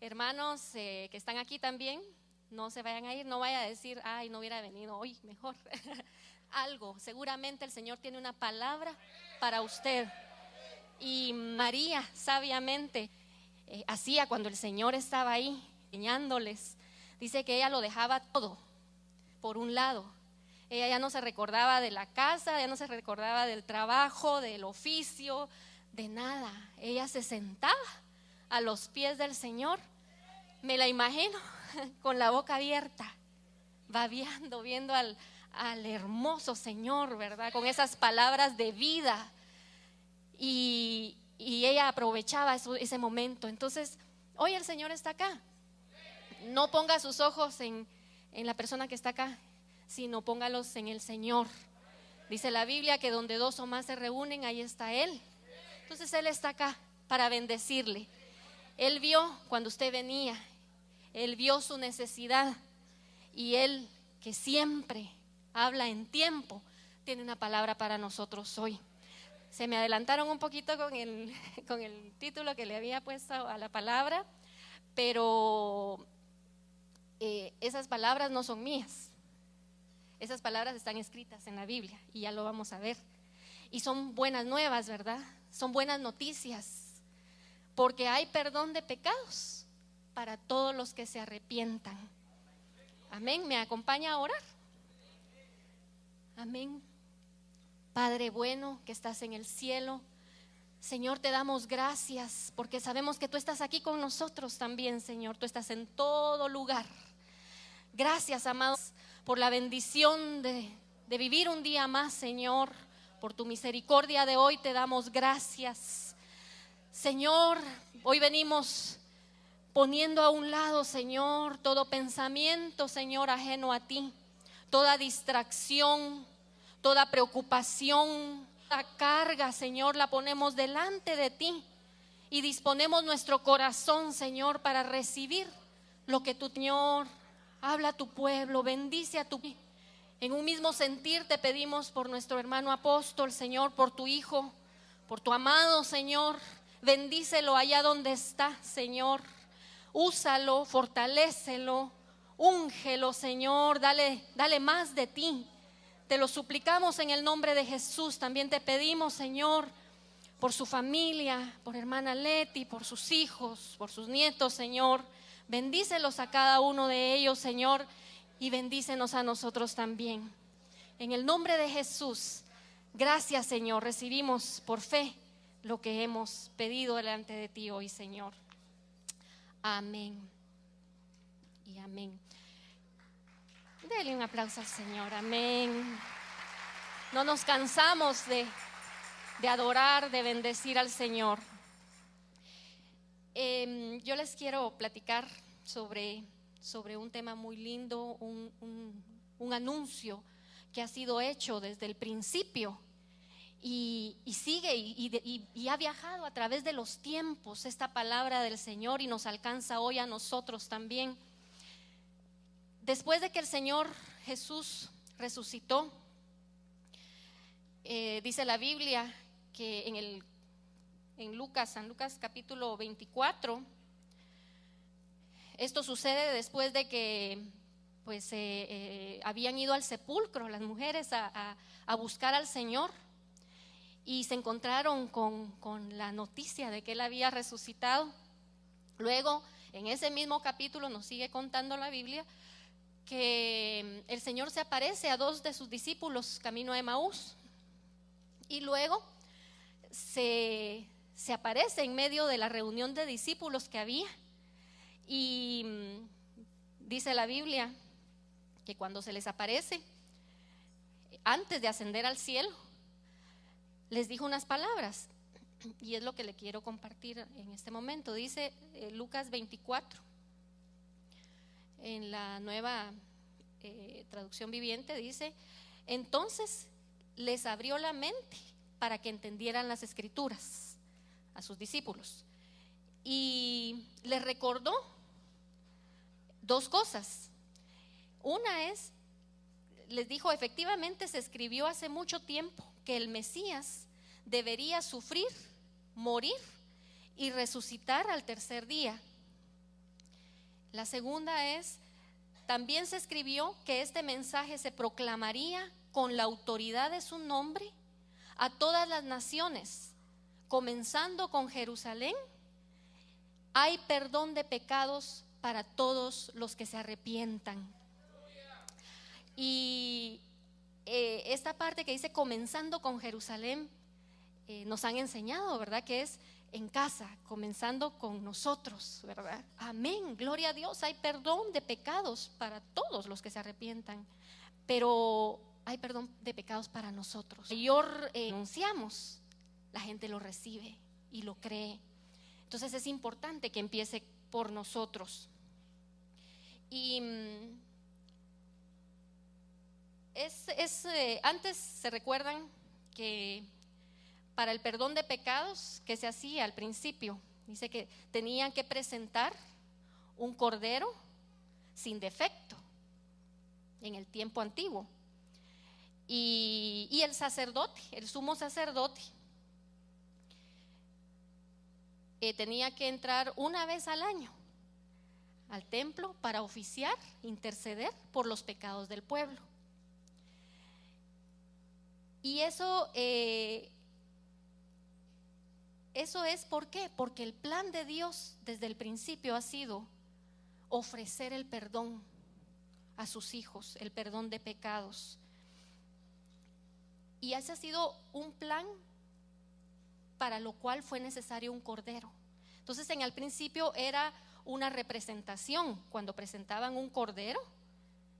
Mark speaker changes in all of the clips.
Speaker 1: Hermanos que están aquí también, no se vayan a ir, no vaya a decir, ay, no hubiera venido hoy, mejor. Algo, seguramente el Señor tiene una palabra para usted. Y María sabiamente hacía cuando el Señor estaba ahí enseñándoles. Dice que ella lo dejaba todo por un lado. Ella ya no se recordaba de la casa, ya no se recordaba del trabajo, del oficio, de nada. Ella se sentaba a los pies del Señor. Me la imagino con la boca abierta, babeando, viendo al hermoso Señor, ¿verdad? Con esas palabras de vida. Y ella aprovechaba ese momento. Entonces, hoy el Señor está acá. No ponga sus ojos en la persona que está acá, sino póngalos en el Señor. Dice la Biblia que donde dos o más se reúnen, ahí está Él. Entonces Él está acá para bendecirle. Él vio cuando usted venía, Él vio su necesidad, y Él, que siempre habla en tiempo, tiene una palabra para nosotros hoy. Se me adelantaron un poquito con el título que le había puesto a la palabra, pero esas palabras no son mías. Esas palabras están escritas en la Biblia y ya lo vamos a ver. Y son buenas nuevas, ¿verdad? Son buenas noticias, porque hay perdón de pecados para todos los que se arrepientan. Amén. ¿Me acompaña a orar? Amén. Padre bueno que estás en el cielo, Señor, te damos gracias porque sabemos que tú estás aquí con nosotros también, Señor. Tú estás en todo lugar. Gracias, amados, por la bendición de vivir un día más, Señor. Por tu misericordia de hoy te damos gracias, Señor. Hoy venimos poniendo a un lado, Señor, todo pensamiento, Señor, ajeno a ti, toda distracción, toda preocupación, la carga, Señor, la ponemos delante de ti y disponemos nuestro corazón, Señor, para recibir lo que tu Señor habla a tu pueblo, bendice a tu. En un mismo sentir te pedimos por nuestro hermano apóstol, Señor, por tu hijo, por tu amado, Señor. Bendícelo allá donde está, Señor. Úsalo, fortalécelo, úngelo, Señor. Dale más de ti. Te lo suplicamos en el nombre de Jesús. También te pedimos, Señor, por su familia, por hermana Leti, por sus hijos, por sus nietos, Señor. Bendícelos a cada uno de ellos, Señor, y bendícenos a nosotros también. En el nombre de Jesús, gracias, Señor. Recibimos por fe lo que hemos pedido delante de ti hoy, Señor. Amén y amén. Dele un aplauso al Señor, amén. No nos cansamos de adorar, de bendecir al Señor. Yo les quiero platicar sobre un tema muy lindo, un anuncio que ha sido hecho desde el principio y sigue y ha viajado a través de los tiempos esta palabra del Señor y nos alcanza hoy a nosotros también. Después de que el Señor Jesús resucitó, dice la Biblia que en San Lucas capítulo 24, esto sucede después de que habían ido al sepulcro las mujeres a buscar al Señor y se encontraron con la noticia de que Él había resucitado. Luego, en ese mismo capítulo nos sigue contando la Biblia que el Señor se aparece a dos de sus discípulos camino a Emaús y luego se aparece en medio de la reunión de discípulos que había y dice la Biblia que cuando se les aparece, antes de ascender al cielo, les dijo unas palabras y es lo que le quiero compartir en este momento. Dice Lucas 24. En la nueva traducción viviente dice: entonces les abrió la mente para que entendieran las escrituras a sus discípulos y les recordó dos cosas. Una es, les dijo, efectivamente se escribió hace mucho tiempo que el Mesías debería sufrir, morir y resucitar al tercer día. La segunda es, también se escribió que este mensaje se proclamaría con la autoridad de su nombre a todas las naciones, comenzando con Jerusalén. Hay perdón de pecados para todos los que se arrepientan. Y esta parte que dice comenzando con Jerusalén, nos han enseñado, ¿verdad? Que es en casa, comenzando con nosotros, ¿verdad? Amén, gloria a Dios. Hay perdón de pecados para todos los que se arrepientan, pero hay perdón de pecados para nosotros. Mayor anunciamos, la gente lo recibe y lo cree. Entonces es importante que empiece por nosotros. Y antes se recuerdan que para el perdón de pecados que se hacía al principio, dice que tenían que presentar un cordero sin defecto en el tiempo antiguo. Y el sacerdote, el sumo sacerdote, tenía que entrar una vez al año al templo para oficiar, interceder por los pecados del pueblo. Y eso es ¿por qué? Porque el plan de Dios desde el principio ha sido ofrecer el perdón a sus hijos, el perdón de pecados. Y ese ha sido un plan para lo cual fue necesario un cordero. Entonces en el principio era una representación cuando presentaban un cordero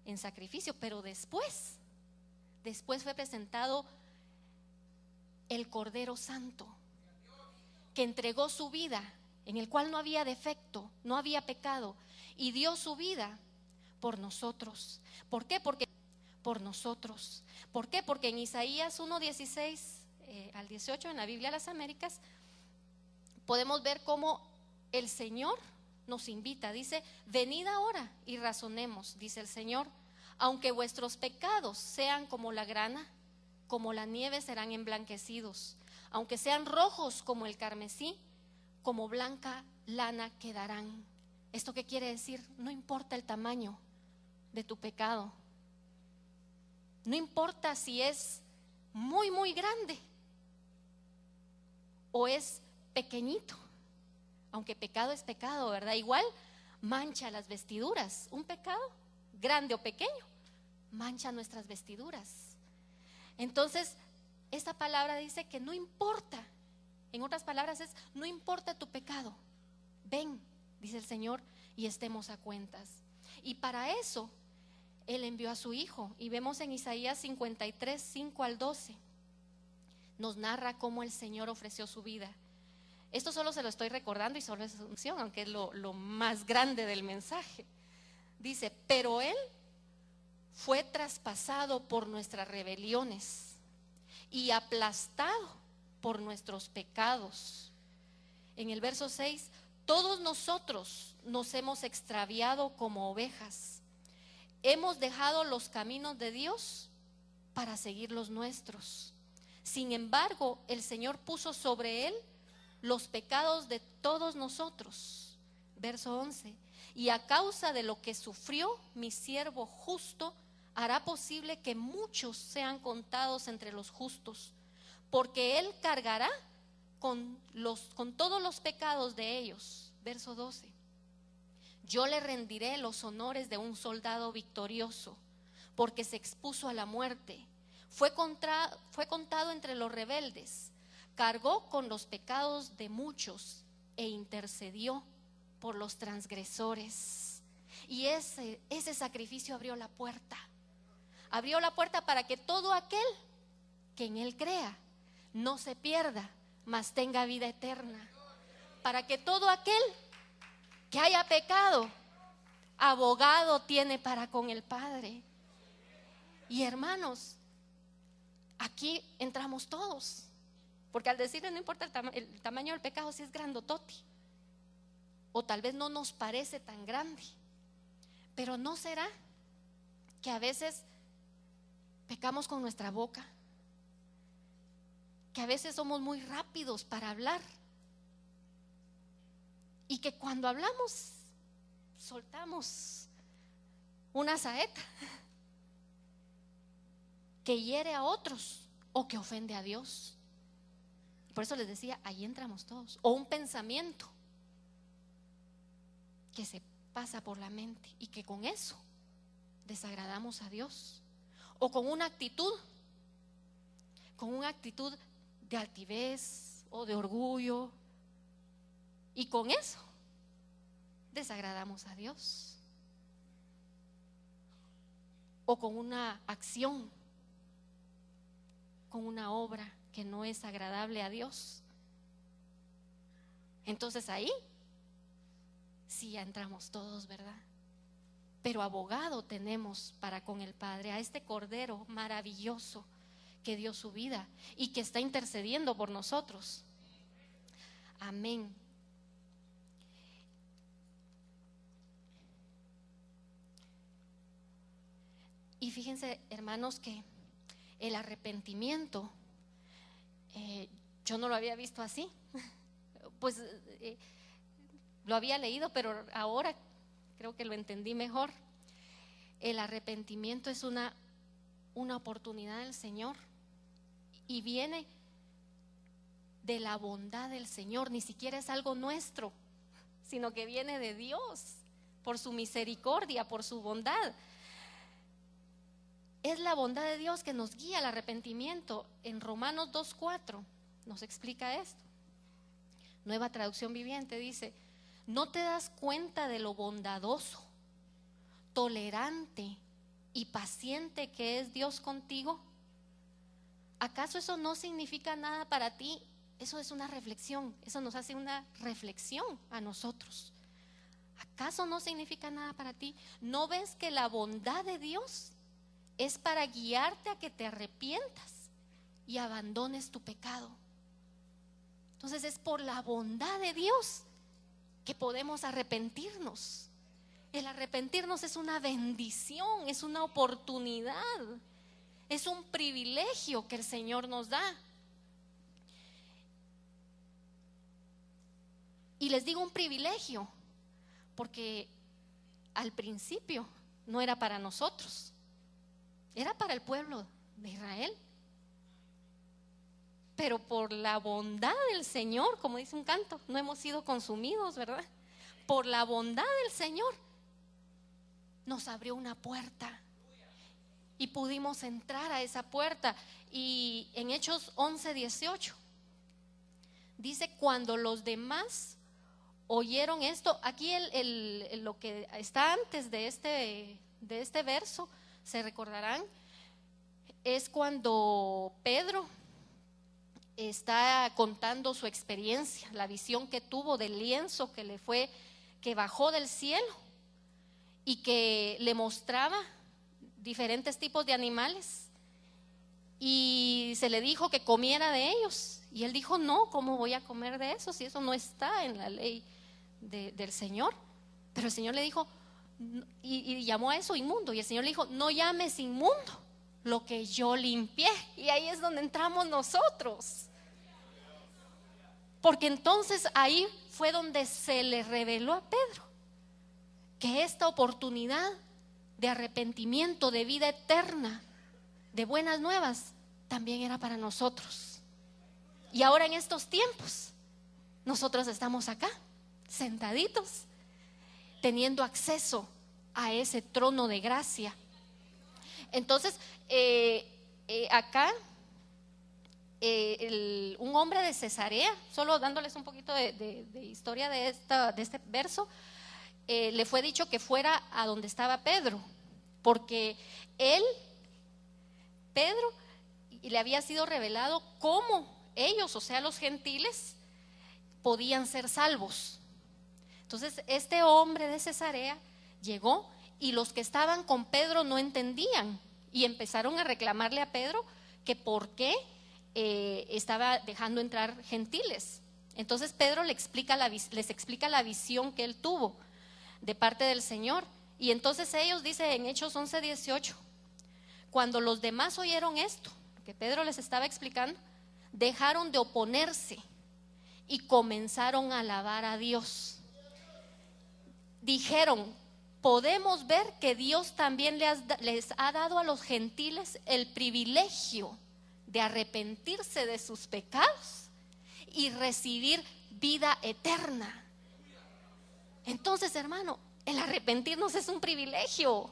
Speaker 1: en sacrificio, pero después fue presentado el Cordero Santo, que entregó su vida, en el cual no había defecto, no había pecado, y dio su vida por nosotros. ¿Por qué? Porque por nosotros. ¿Por qué? Porque en Isaías 1:16 al 18 en la Biblia de las Américas podemos ver cómo el Señor nos invita. Dice: venid ahora y razonemos, dice el Señor. Aunque vuestros pecados sean como la grana, como la nieve serán emblanquecidos. Aunque sean rojos como el carmesí, como blanca lana quedarán. ¿Esto qué quiere decir? No importa el tamaño de tu pecado. No importa si es muy, muy grande o es pequeñito. Aunque pecado es pecado, ¿verdad? Igual mancha las vestiduras. Un pecado, grande o pequeño, mancha nuestras vestiduras. Entonces, esta palabra dice que no importa. En otras palabras es: no importa tu pecado. Ven, dice el Señor, y estemos a cuentas. Y para eso Él envió a su Hijo. Y vemos en Isaías 53, 5 al 12, nos narra cómo el Señor ofreció su vida. Esto solo se lo estoy recordando y solo es unción, aunque es lo más grande del mensaje. Dice: pero Él fue traspasado por nuestras rebeliones y aplastado por nuestros pecados. En el verso 6, todos nosotros nos hemos extraviado como ovejas. Hemos dejado los caminos de Dios para seguir los nuestros. Sin embargo, el Señor puso sobre Él los pecados de todos nosotros. Verso 11, y a causa de lo que sufrió mi siervo justo, hará posible que muchos sean contados entre los justos, porque Él cargará con todos los pecados de ellos. Verso 12, yo le rendiré los honores de un soldado victorioso, porque se expuso a la muerte, fue contado entre los rebeldes, cargó con los pecados de muchos e intercedió por los transgresores. Y ese sacrificio abrió la puerta para que todo aquel que en Él crea no se pierda, mas tenga vida eterna. Para que todo aquel que haya pecado, abogado tiene para con el Padre. Y hermanos, aquí entramos todos, porque al decirle no importa el tamaño del pecado, si es grandotote, o tal vez no nos parece tan grande, pero ¿no será que a veces pecamos con nuestra boca? Que a veces somos muy rápidos para hablar y que cuando hablamos soltamos una saeta que hiere a otros o que ofende a Dios. Por eso les decía, ahí entramos todos. O un pensamiento que se pasa por la mente y que con eso desagradamos a Dios. O con una actitud de altivez o de orgullo, y con eso desagradamos a Dios. O con una acción, con una obra que no es agradable a Dios. Entonces ahí sí ya entramos todos, ¿verdad? Pero abogado tenemos para con el Padre, a este Cordero maravilloso que dio su vida y que está intercediendo por nosotros. Amén. Y fíjense, hermanos, que el arrepentimiento, yo no lo había visto así. Pues lo había leído, pero ahora creo que lo entendí mejor. El arrepentimiento es una oportunidad del Señor y viene de la bondad del Señor. Ni siquiera es algo nuestro, sino que viene de Dios, por su misericordia, por su bondad. Es la bondad de Dios que nos guía al arrepentimiento. En Romanos 2:4 nos explica esto. Nueva Traducción Viviente dice: ¿no te das cuenta de lo bondadoso, tolerante y paciente que es Dios contigo? ¿Acaso eso no significa nada para ti? Eso es una reflexión, eso nos hace una reflexión a nosotros. ¿Acaso no significa nada para ti? ¿No ves que la bondad de Dios es para guiarte a que te arrepientas y abandones tu pecado? Entonces es por la bondad de Dios que podemos arrepentirnos. El arrepentirnos es una bendición, es una oportunidad, es un privilegio que el Señor nos da. Y les digo un privilegio porque al principio no era para nosotros, era para el pueblo de Israel. Pero por la bondad del Señor, como dice un canto, no hemos sido consumidos, ¿verdad? Por la bondad del Señor nos abrió una puerta y pudimos entrar a esa puerta. Y en Hechos 11:18 dice: cuando los demás oyeron esto, aquí lo que está antes de este verso, se recordarán, es cuando Pedro está contando su experiencia, la visión que tuvo del lienzo que bajó del cielo y que le mostraba diferentes tipos de animales, y se le dijo que comiera de ellos, y él dijo: no, ¿cómo voy a comer de eso si eso no está en la ley del Señor? Pero el Señor le dijo, y llamó a eso inmundo, y el Señor le dijo: no llames inmundo lo que yo limpié. Y ahí es donde entramos nosotros, porque entonces ahí fue donde se le reveló a Pedro que esta oportunidad de arrepentimiento, de vida eterna, de buenas nuevas, también era para nosotros. Y ahora en estos tiempos nosotros estamos acá sentaditos, teniendo acceso a ese trono de gracia. Entonces acá un hombre de Cesarea, solo dándoles un poquito de historia de este verso, le fue dicho que fuera a donde estaba Pedro, porque Pedro, le había sido revelado cómo ellos, o sea los gentiles, podían ser salvos. Entonces este hombre de Cesarea llegó, y los que estaban con Pedro no entendían y empezaron a reclamarle a Pedro que por qué estaba dejando entrar gentiles. Entonces Pedro les explica la visión que él tuvo de parte del Señor. Y entonces ellos, dice en Hechos 11:18, cuando los demás oyeron esto, que Pedro les estaba explicando, dejaron de oponerse y comenzaron a alabar a Dios. Dijeron: podemos ver que Dios también les ha dado a los gentiles el privilegio de arrepentirse de sus pecados y recibir vida eterna. Entonces, hermano, el arrepentirnos es un privilegio,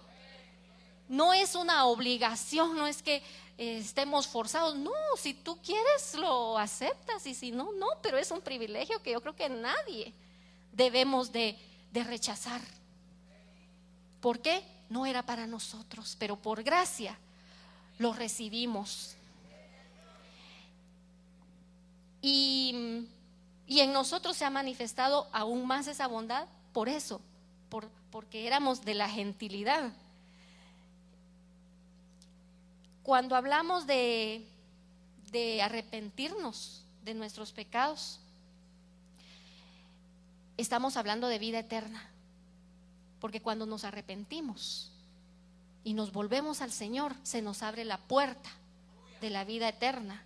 Speaker 1: no es una obligación, no es que estemos forzados. No, si tú quieres lo aceptas y si no, no, pero es un privilegio que yo creo que nadie debemos de rechazar. ¿Por qué? No era para nosotros, pero por gracia lo recibimos. Y en nosotros se ha manifestado aún más esa bondad por eso, porque éramos de la gentilidad. Cuando hablamos de arrepentirnos de nuestros pecados, estamos hablando de vida eterna, porque cuando nos arrepentimos y nos volvemos al Señor, se nos abre la puerta de la vida eterna.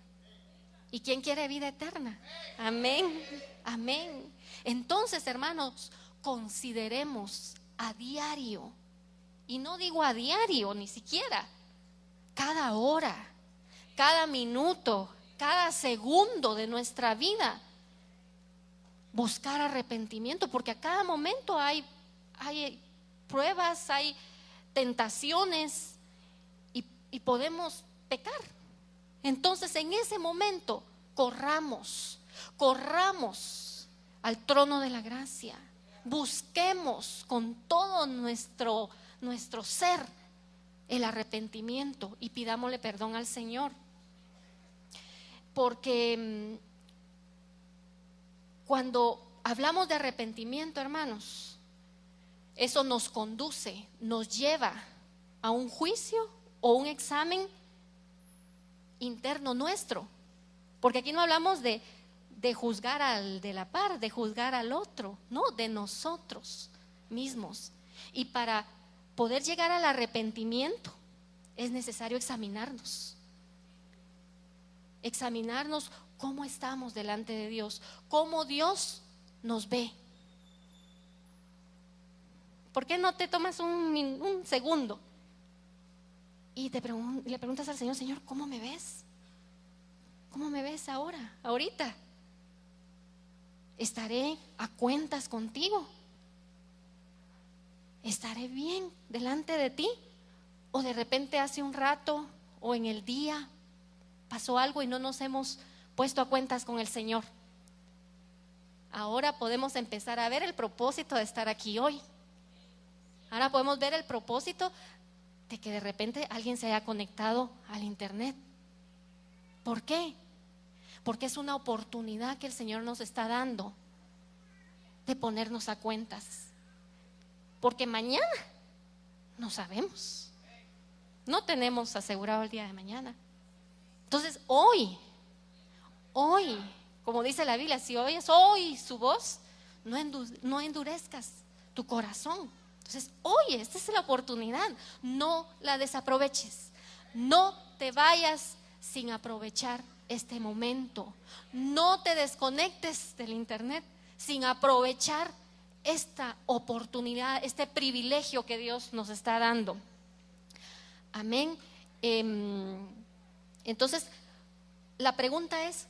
Speaker 1: ¿Y quién quiere vida eterna? Amén, amén. Entonces, hermanos, consideremos a diario, y no digo a diario, ni siquiera cada hora, cada minuto, cada segundo de nuestra vida, buscar arrepentimiento, porque a cada momento hay pruebas, hay tentaciones y podemos pecar. Entonces, en ese momento, corramos al trono de la gracia, busquemos con todo nuestro ser el arrepentimiento y pidámosle perdón al Señor, porque cuando hablamos de arrepentimiento, hermanos, eso nos conduce, nos lleva a un juicio o un examen interno nuestro, porque aquí no hablamos de juzgar al de la par, de juzgar al otro, no, de nosotros mismos. Y para poder llegar al arrepentimiento es necesario examinarnos cómo estamos delante de Dios, cómo Dios nos ve. ¿Por qué no te tomas un segundo y le preguntas al Señor: Señor, ¿cómo me ves? ¿Cómo me ves ahorita? ¿Estaré a cuentas contigo? ¿Estaré bien delante de ti? ¿O de repente hace un rato o en el día pasó algo y no nos hemos puesto a cuentas con el Señor? Ahora podemos empezar a ver el propósito de estar aquí hoy. Ahora podemos ver el propósito de que de repente alguien se haya conectado al internet. ¿Por qué? Porque es una oportunidad que el Señor nos está dando de ponernos a cuentas. Porque mañana no sabemos, no tenemos asegurado el día de mañana. Entonces hoy, como dice la Biblia, si oyes hoy su voz, no endurezcas tu corazón. Entonces hoy, esta es la oportunidad, no la desaproveches, no te vayas sin aprovechar este momento, no te desconectes del internet sin aprovechar esta oportunidad, este privilegio que Dios nos está dando. Amén. Entonces, la pregunta es: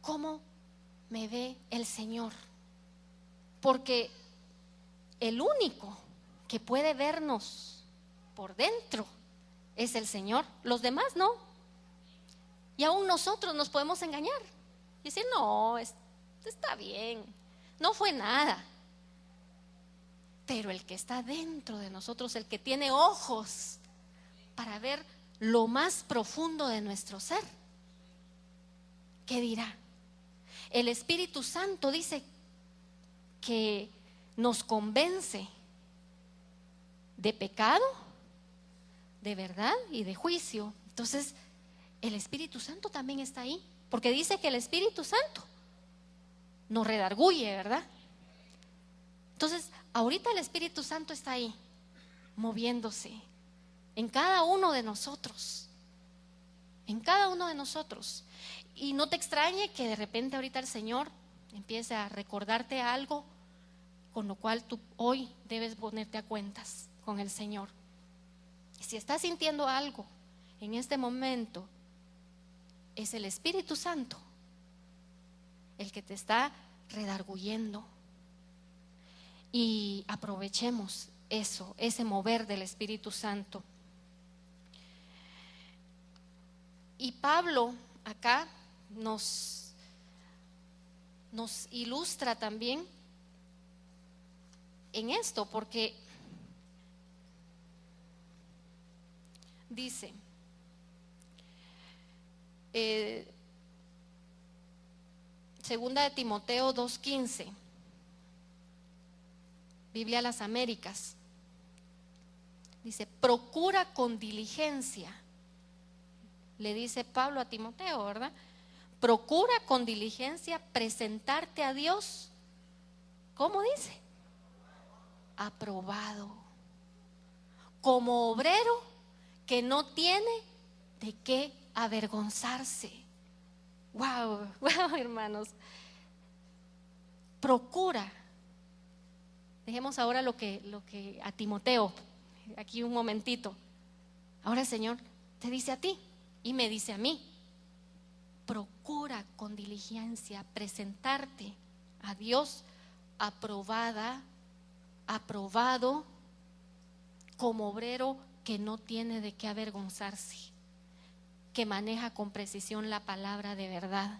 Speaker 1: ¿cómo me ve el Señor? Porque el único que puede vernos por dentro es el Señor, los demás no. Y aún nosotros nos podemos engañar y decir: no, está bien, no fue nada. Pero el que está dentro de nosotros, el que tiene ojos para ver lo más profundo de nuestro ser, ¿qué dirá? El Espíritu Santo dice que nos convence de pecado, de verdad y de juicio. Entonces, el Espíritu Santo también está ahí, porque dice que el Espíritu Santo nos redarguye, ¿verdad? Entonces, ahorita el Espíritu Santo está ahí, moviéndose en cada uno de nosotros, en cada uno de nosotros. Y no te extrañe que de repente ahorita el Señor empiece a recordarte algo con lo cual tú hoy debes ponerte a cuentas con el Señor. Si estás sintiendo algo en este momento, es el Espíritu Santo el que te está redarguyendo. Y aprovechemos eso, ese mover del Espíritu Santo. Y Pablo acá nos ilustra también en esto, porque dice, segunda de Timoteo 2:15, Biblia a las Américas, dice: procura con diligencia, le dice Pablo a Timoteo, ¿verdad? Procura con diligencia presentarte a Dios, ¿cómo dice? Aprobado, como obrero que no tiene de qué avergonzarse. Wow, hermanos. Procura. Dejemos ahora lo que a Timoteo, aquí un momentito. Ahora el Señor te dice a ti y me dice a mí: procura con diligencia presentarte a Dios aprobado, como obrero que no tiene de qué avergonzarse, que maneja con precisión la palabra de verdad.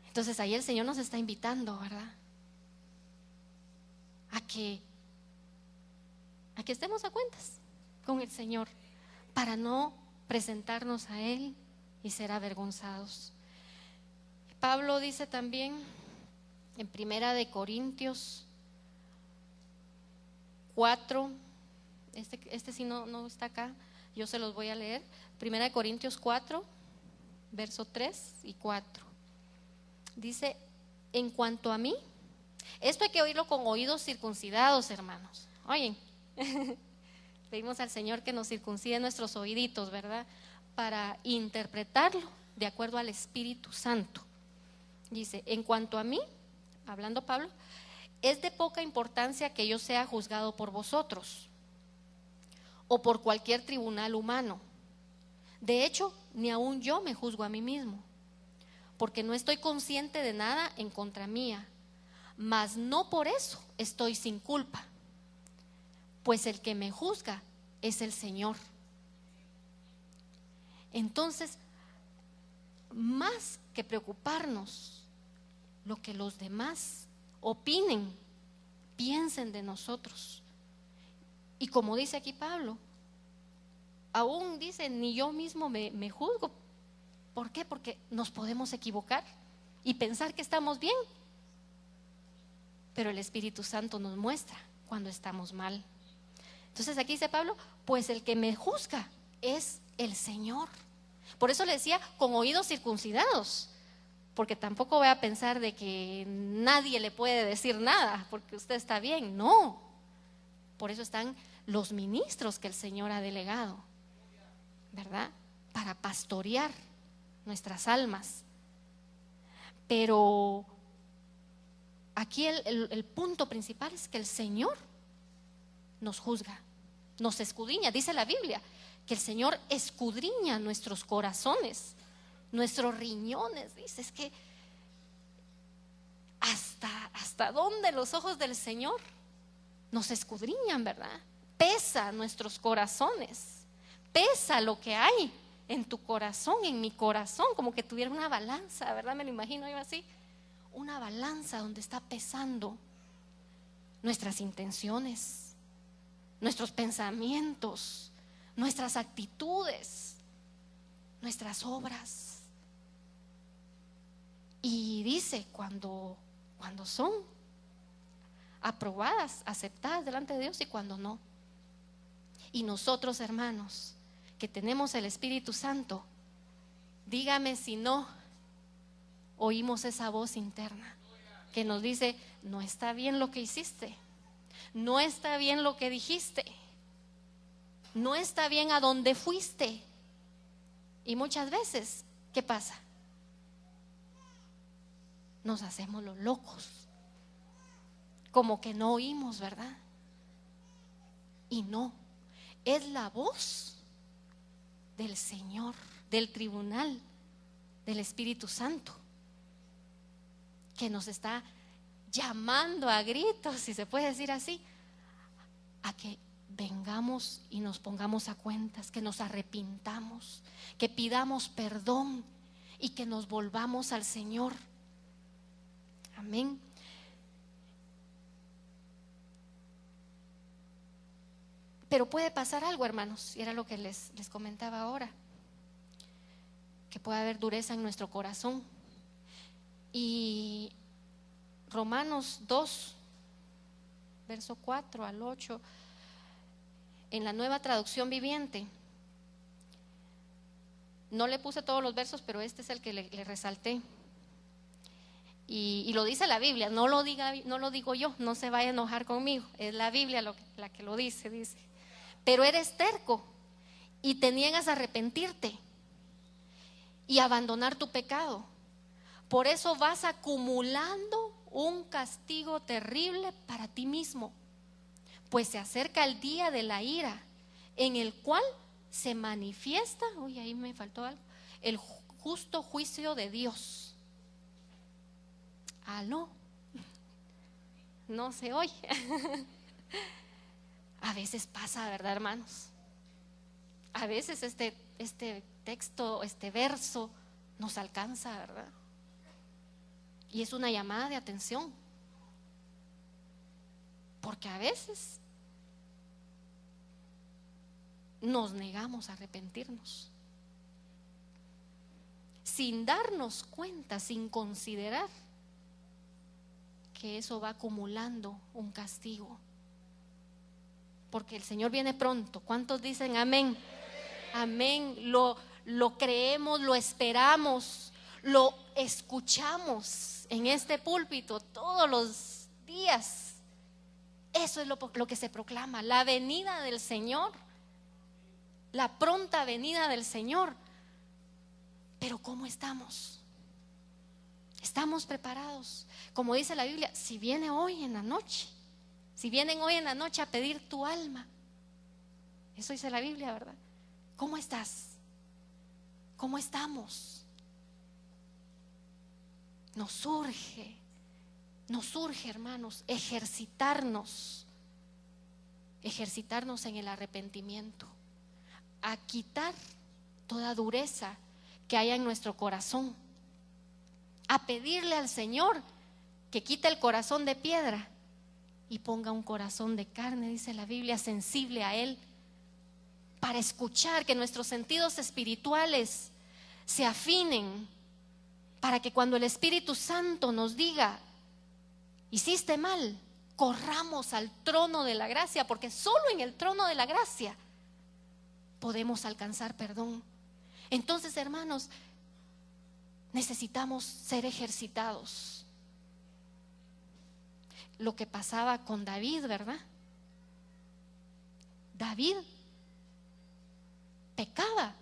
Speaker 1: Entonces ahí el Señor nos está invitando, ¿verdad? A que estemos a cuentas con el Señor, para no presentarnos a Él y ser avergonzados. Pablo dice también en Primera de Corintios 4, este sí no está acá, yo se los voy a leer. Primera de Corintios 4, verso 3 y 4. Dice: en cuanto a mí, esto hay que oírlo con oídos circuncidados, hermanos. Oyen, pedimos al Señor que nos circuncide nuestros oíditos, ¿verdad? Para interpretarlo de acuerdo al Espíritu Santo. Dice: en cuanto a mí, hablando Pablo, es de poca importancia que yo sea juzgado por vosotros o por cualquier tribunal humano. De hecho, ni aun yo me juzgo a mí mismo, porque no estoy consciente de nada en contra mía, mas no por eso estoy sin culpa, pues el que me juzga es el Señor. Entonces, más que preocuparnos lo que los demás opinen, piensen de nosotros. Y como dice aquí Pablo, aún dice: ni yo mismo me juzgo. ¿Por qué? Porque nos podemos equivocar y pensar que estamos bien, pero el Espíritu Santo nos muestra cuando estamos mal. Entonces aquí dice Pablo: pues el que me juzga es el Señor. Por eso le decía con oídos circuncidados, porque tampoco voy a pensar de que nadie le puede decir nada porque usted está bien. No, por eso están los ministros que el Señor ha delegado, ¿verdad? Para pastorear nuestras almas. Pero aquí el punto principal es que el Señor nos juzga, nos escudriña. Dice la Biblia que el Señor escudriña nuestros corazones, nuestros riñones. Dice, es que hasta dónde los ojos del Señor nos escudriñan, ¿verdad? Pesa nuestros corazones, pesa lo que hay en tu corazón, en mi corazón, como que tuviera una balanza, ¿verdad? Me lo imagino yo así, una balanza donde está pesando nuestras intenciones, nuestros pensamientos, nuestras actitudes, nuestras obras. Y dice cuando son aprobadas, aceptadas delante de Dios, y cuando no. Y nosotros, hermanos, que tenemos el Espíritu Santo, dígame si no oímos esa voz interna que nos dice: no está bien lo que hiciste, no está bien lo que dijiste, no está bien a dónde fuiste. Y muchas veces, ¿qué pasa? Nos hacemos los locos como que no oímos, ¿verdad? Y no, es la voz del Señor, del tribunal, del Espíritu Santo, que nos está llamando a gritos, si se puede decir así, a que vengamos y nos pongamos a cuentas, que nos arrepintamos, que pidamos perdón y que nos volvamos al Señor. Amén. Pero puede pasar algo, hermanos, y era lo que les comentaba ahora, que puede haber dureza en nuestro corazón. Y Romanos 2, verso 4 al 8, en la Nueva Traducción Viviente, no le puse todos los versos, pero este es el que le resalté. Y lo dice la Biblia, no lo digo yo, no se vaya a enojar conmigo, es la Biblia la que lo dice. Pero eres terco y te niegas a arrepentirte y abandonar tu pecado. Por eso vas acumulando un castigo terrible para ti mismo, pues se acerca el día de la ira, en el cual se manifiesta, uy, ahí me faltó algo, el justo juicio de Dios. Aló, no se oye. A veces pasa, ¿verdad, hermanos? A veces este texto, este verso nos alcanza, ¿verdad? Y es una llamada de atención, porque a veces nos negamos a arrepentirnos sin darnos cuenta, sin considerar que eso va acumulando un castigo, porque el Señor viene pronto. ¿Cuántos dicen amén? Amén. Lo creemos, lo esperamos, lo escuchamos en este púlpito todos los días. Eso es lo que se proclama, la venida del Señor, la pronta venida del Señor. Pero ¿cómo estamos? ¿Estamos preparados? Como dice la Biblia, si viene hoy en la noche, si vienen hoy en la noche a pedir tu alma, eso dice la Biblia, ¿verdad? ¿Cómo estás? ¿Cómo estamos? Nos urge, hermanos, ejercitarnos en el arrepentimiento, a quitar toda dureza que haya en nuestro corazón, a pedirle al Señor que quite el corazón de piedra y ponga un corazón de carne, dice la Biblia, sensible a Él, para escuchar, que nuestros sentidos espirituales se afinen, para que cuando el Espíritu Santo nos diga hiciste mal, corramos al trono de la gracia, porque solo en el trono de la gracia podemos alcanzar perdón. Entonces, hermanos, necesitamos ser ejercitados. Lo que pasaba con David, ¿verdad? David pecaba,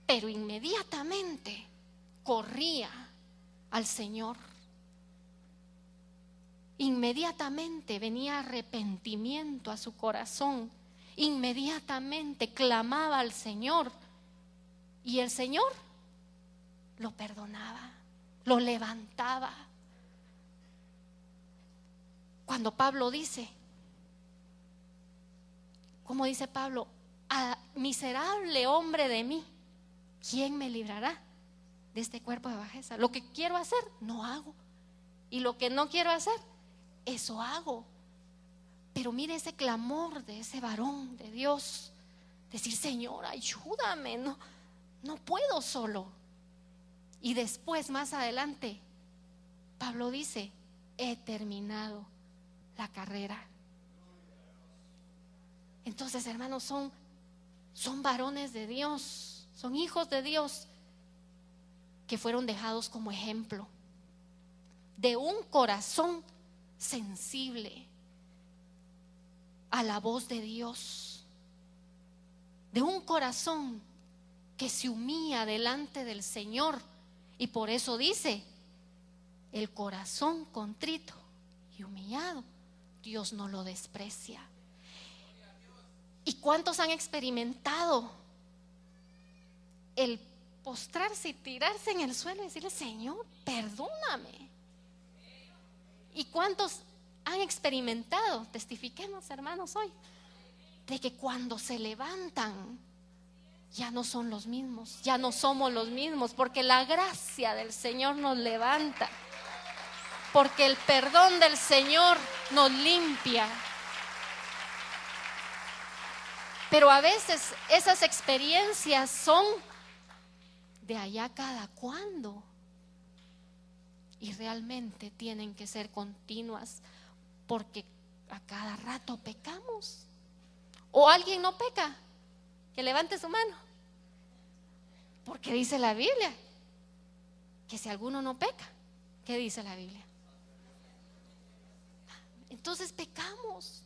Speaker 1: pero inmediatamente corría al Señor. Inmediatamente venía arrepentimiento a su corazón, inmediatamente clamaba al Señor, y el Señor lo perdonaba, lo levantaba. Cuando Pablo dice, como dice Pablo, a miserable hombre de mí, ¿quién me librará de este cuerpo de bajeza? Lo que quiero hacer, no hago, y lo que no quiero hacer, eso hago. Pero mire ese clamor de ese varón de Dios, decir, Señor, ayúdame, no puedo solo. Y después, más adelante, Pablo dice, he terminado la carrera. Entonces, hermanos, son varones de Dios, son hijos de Dios, que fueron dejados como ejemplo de un corazón sensible a la voz de Dios, de un corazón que se humilla delante del Señor. Y por eso dice, el corazón contrito y humillado Dios no lo desprecia. ¿Y cuántos han experimentado el postrarse y tirarse en el suelo y decirle: Señor, perdóname? ¿Y cuántos han experimentado, testifiquemos hermanos hoy, de que cuando se levantan ya no son los mismos, ya no somos los mismos, porque la gracia del Señor nos levanta, porque el perdón del Señor nos limpia? Pero a veces esas experiencias son de allá cada cuando, y realmente tienen que ser continuas, porque a cada rato pecamos. ¿O alguien no peca? Que levante su mano. Porque dice la Biblia que si alguno no peca, ¿qué dice la Biblia? Entonces pecamos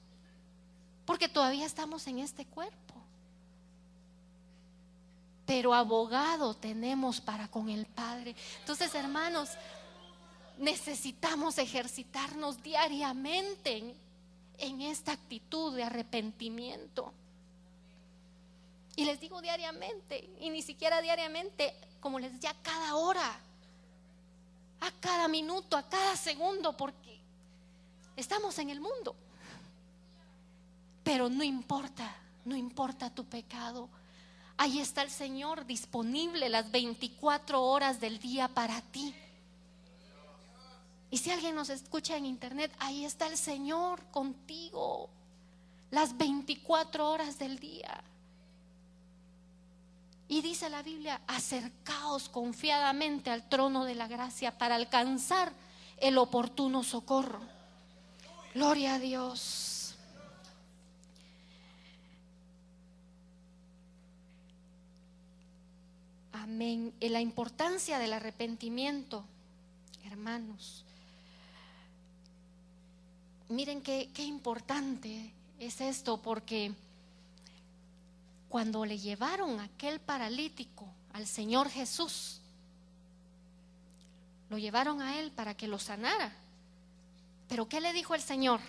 Speaker 1: porque todavía estamos en este cuerpo. Pero abogado tenemos para con el Padre. Entonces, hermanos, necesitamos ejercitarnos diariamente en esta actitud de arrepentimiento. Y les digo diariamente, y ni siquiera diariamente, como les decía, a cada hora, a cada minuto, a cada segundo, porque estamos en el mundo. Pero no importa, no importa tu pecado. Ahí está el Señor disponible las 24 horas del día para ti. Y si alguien nos escucha en internet, ahí está el Señor contigo las 24 horas del día. Y dice la Biblia: acercaos confiadamente al trono de la gracia para alcanzar el oportuno socorro. Gloria a Dios. Amén. La importancia del arrepentimiento, hermanos. Miren qué importante es esto, porque cuando le llevaron a aquel paralítico al Señor Jesús, lo llevaron a él para que lo sanara. Pero ¿qué le dijo el Señor?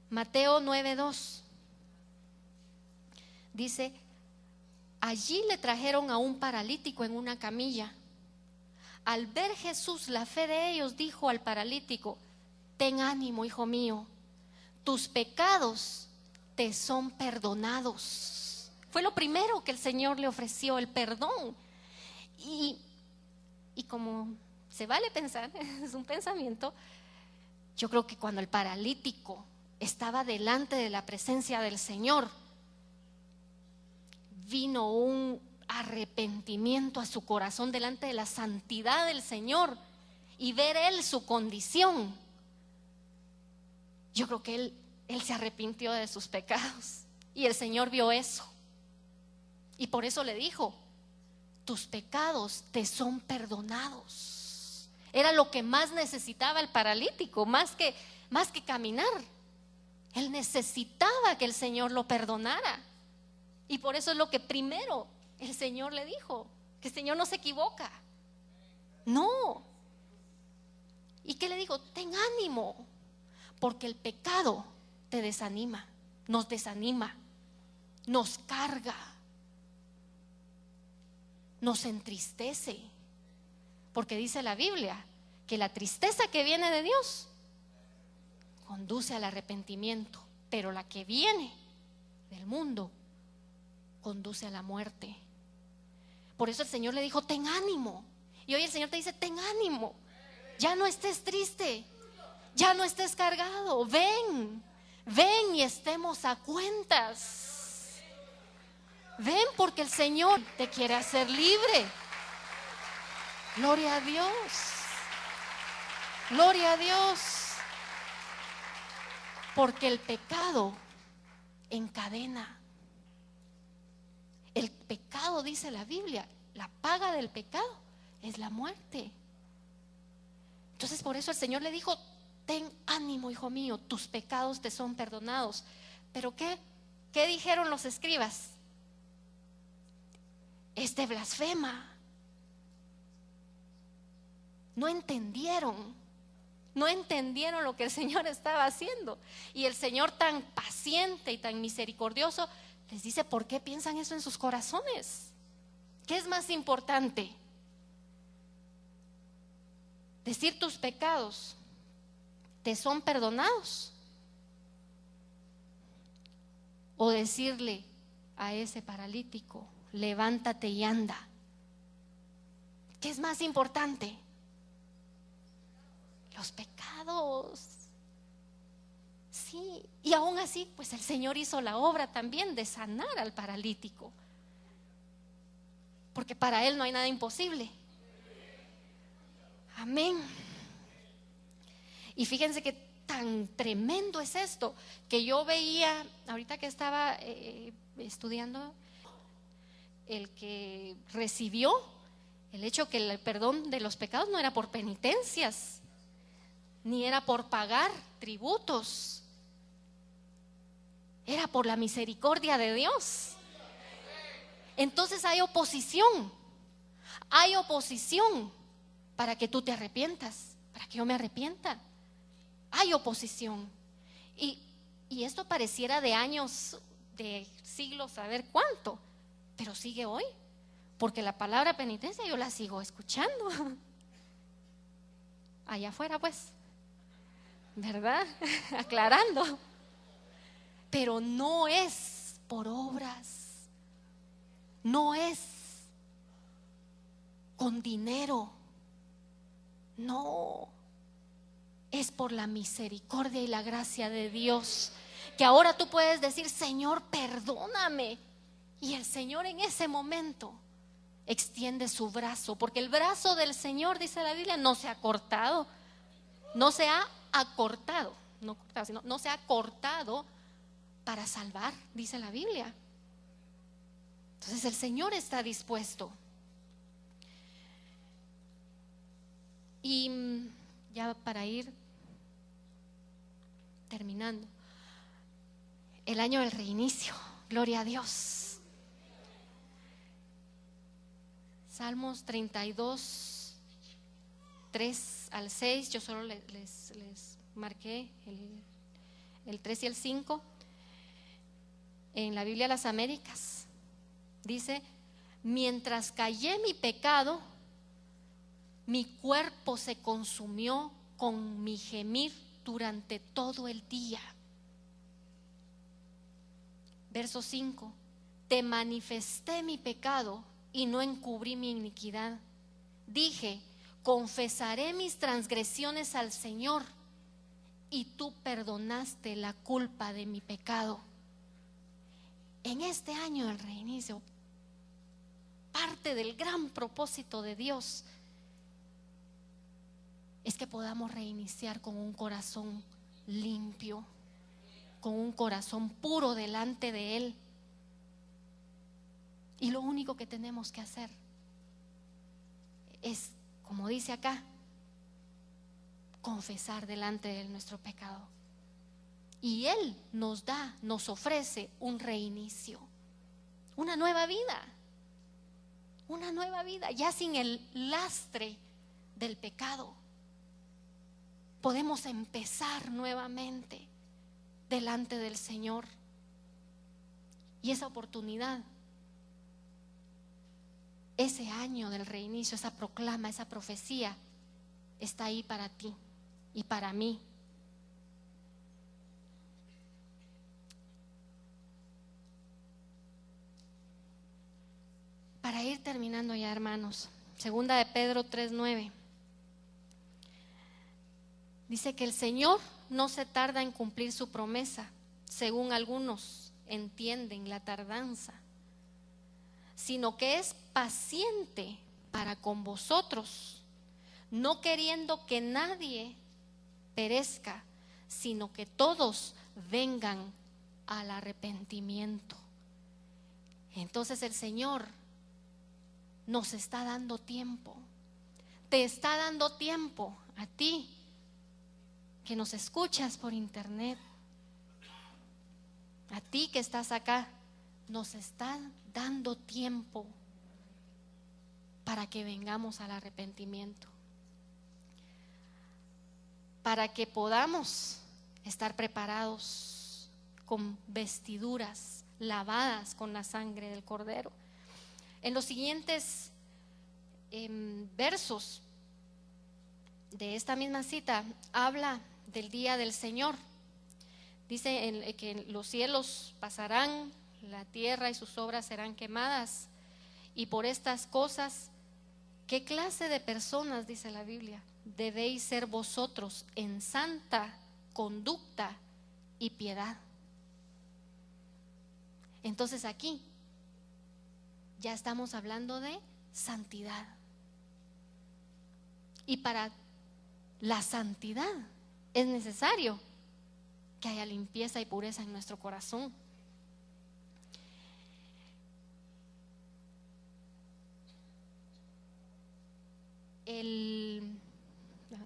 Speaker 1: Mateo 9:2 dice: allí le trajeron a un paralítico en una camilla. Al ver Jesús la fe de ellos, dijo al paralítico: ten ánimo, hijo mío, tus pecados te son perdonados. Fue lo primero que el Señor le ofreció, el perdón. Y como se vale pensar, es un pensamiento, yo creo que cuando el paralítico estaba delante de la presencia del Señor, vino un arrepentimiento a su corazón delante de la santidad del Señor, y ver él su condición. Yo creo que él se arrepintió de sus pecados, y el Señor vio eso, y por eso le dijo: tus pecados te son perdonados. Era lo que más necesitaba el paralítico, más que caminar. Él necesitaba que el Señor lo perdonara, y por eso es lo que primero el Señor le dijo, que el Señor no se equivoca. No. ¿Y qué le dijo? Ten ánimo, porque el pecado te desanima, nos carga, nos entristece, porque dice la Biblia que la tristeza que viene de Dios conduce al arrepentimiento, pero la que viene del mundo conduce a la muerte. Por eso el Señor le dijo: ten ánimo. Y hoy el Señor te dice: ten ánimo, ya no estés triste, ya no estés cargado. Ven y estemos a cuentas. Ven, porque el Señor te quiere hacer libre. Gloria a Dios. Gloria a Dios. Porque el pecado encadena. El pecado, dice la Biblia, la paga del pecado es la muerte. Entonces por eso el Señor le dijo: ten ánimo, hijo mío, tus pecados te son perdonados. Pero ¿qué dijeron los escribas? Este blasfema. No entendieron No entendieron lo que el Señor estaba haciendo. Y el Señor, tan paciente y tan misericordioso, les dice: ¿por qué piensan eso en sus corazones? ¿Qué es más importante? Decir tus pecados te son perdonados, o decirle a ese paralítico: levántate y anda. ¿Qué es más importante? Los pecados. Sí, y aún así, pues el Señor hizo la obra también de sanar al paralítico, porque para Él no hay nada imposible. Amén. Y fíjense que tan tremendo es esto, que yo veía ahorita que estaba estudiando, el que recibió el hecho que el perdón de los pecados no era por penitencias, ni era por pagar tributos, era por la misericordia de Dios. Entonces hay oposición para que tú te arrepientas, para que yo me arrepienta. Hay oposición. Y esto pareciera de años, de siglos, saber cuánto, pero sigue hoy, porque la palabra penitencia yo la sigo escuchando allá afuera, pues, ¿verdad? Aclarando. Pero no es por obras, no es con dinero, no, es por la misericordia y la gracia de Dios, que ahora tú puedes decir: Señor, perdóname. Y el Señor en ese momento extiende su brazo, porque el brazo del Señor, dice la Biblia, no se ha cortado, no se ha acortado, no cortado, sino no se ha cortado para salvar, dice la Biblia. Entonces el Señor está dispuesto. Y ya para ir terminando, el año del reinicio, gloria a Dios. Salmos 32, 3 al 6, yo solo les marqué el 3 y el 5. En la Biblia de las Américas dice: mientras callé mi pecado, mi cuerpo se consumió con mi gemir durante todo el día. Verso 5: te manifesté mi pecado y no encubrí mi iniquidad. Dije: confesaré mis transgresiones al Señor, y tú perdonaste la culpa de mi pecado. En este año del reinicio, parte del gran propósito de Dios es que podamos reiniciar con un corazón limpio, con un corazón puro delante de Él. Y lo único que tenemos que hacer es, como dice acá, confesar delante de Él nuestro pecado. Y Él nos ofrece un reinicio, una nueva vida, ya sin el lastre del pecado. Podemos empezar nuevamente delante del Señor. Y esa oportunidad, ese año del reinicio, esa proclama, esa profecía, está ahí para ti y para mí. Para ir terminando ya, hermanos, segunda de Pedro 3:9 dice que el Señor no se tarda en cumplir su promesa, según algunos entienden la tardanza, sino que es paciente para con vosotros, no queriendo que nadie perezca, sino que todos vengan al arrepentimiento. Entonces el Señor nos está dando tiempo, te está dando tiempo a ti que nos escuchas por internet, a ti que estás acá, nos está dando tiempo para que vengamos al arrepentimiento. para que podamos estar preparados con vestiduras lavadas con la sangre del Cordero. En los siguientes versos de esta misma cita habla del día del Señor. Dice que los cielos pasarán, la tierra y sus obras serán quemadas, y por estas cosas, ¿qué clase de personas, dice la Biblia, debéis ser vosotros en santa conducta y piedad? Entonces aquí ya estamos hablando de santidad. Y para la santidad es necesario que haya limpieza y pureza en nuestro corazón.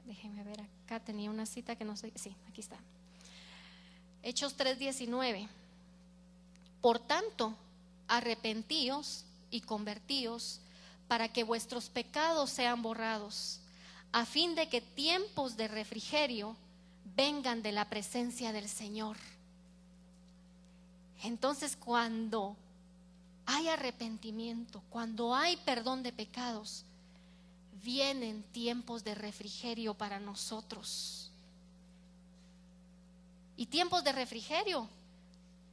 Speaker 1: Déjenme ver, acá tenía una cita que no sé, sí, aquí está. Hechos 3:19. Por tanto, arrepentíos y convertíos para que vuestros pecados sean borrados, a fin de que tiempos de refrigerio vengan de la presencia del Señor. Entonces, cuando hay arrepentimiento, cuando hay perdón de pecados, vienen tiempos de refrigerio para nosotros. Y tiempos de refrigerio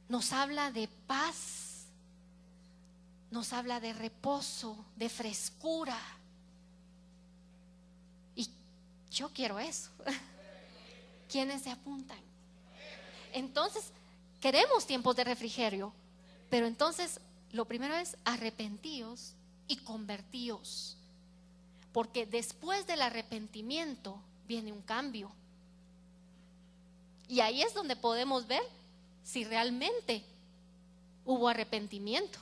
Speaker 1: nos habla de paz, nos habla de reposo, de frescura. Y yo quiero eso. ¿Quiénes se apuntan? Entonces, queremos tiempos de refrigerio, pero entonces lo primero es arrepentíos y convertíos, porque después del arrepentimiento viene un cambio. Y ahí es donde podemos ver si realmente hubo arrepentimiento,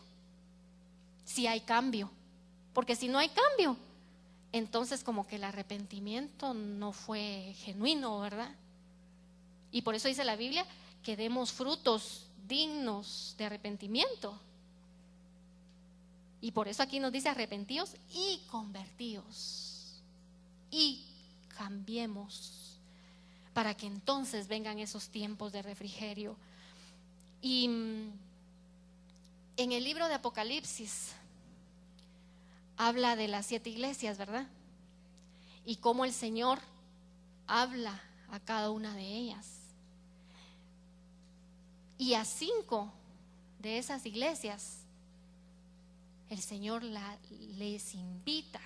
Speaker 1: si hay cambio. Porque si no hay cambio, entonces como que el arrepentimiento no fue genuino, ¿verdad? Y por eso dice la Biblia que demos frutos dignos de arrepentimiento. Y por eso aquí nos dice arrepentíos y convertíos y cambiemos, para que entonces vengan esos tiempos de refrigerio. Y en el libro de Apocalipsis habla de las 7 iglesias, ¿verdad? Y cómo el Señor habla a cada una de ellas. Y a 5 de esas iglesias el Señor les invita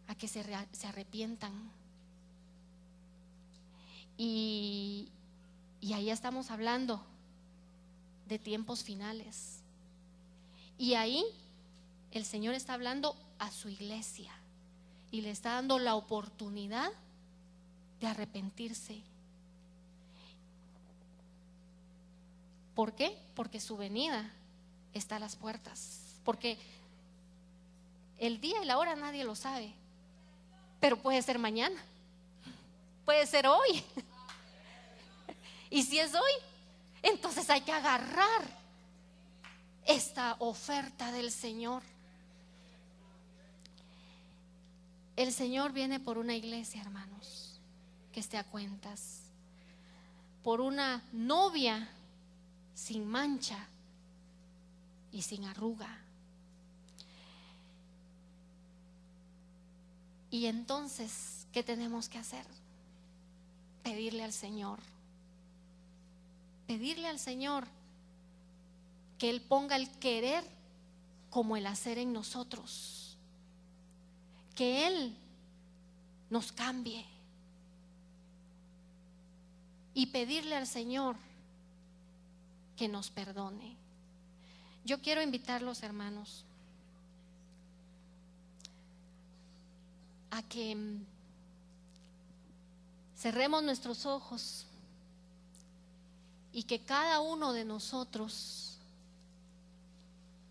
Speaker 1: a que se arrepientan. Y ahí estamos hablando de tiempos finales. Y ahí el Señor está hablando a su iglesia y le está dando la oportunidad de arrepentirse. ¿Por qué? Porque su venida está a las puertas. Porque el día y la hora nadie lo sabe, pero puede ser mañana, puede ser hoy. Y si es hoy, entonces hay que agarrar esta oferta del Señor. El Señor viene por una iglesia, hermanos, que esté a cuentas, por una novia sin mancha y sin arruga. Y entonces, ¿qué tenemos que hacer? Pedirle al Señor que Él ponga el querer como el hacer en nosotros, que Él nos cambie, y pedirle al Señor que nos perdone. Yo quiero invitarlos, hermanos, a que cerremos nuestros ojos y que cada uno de nosotros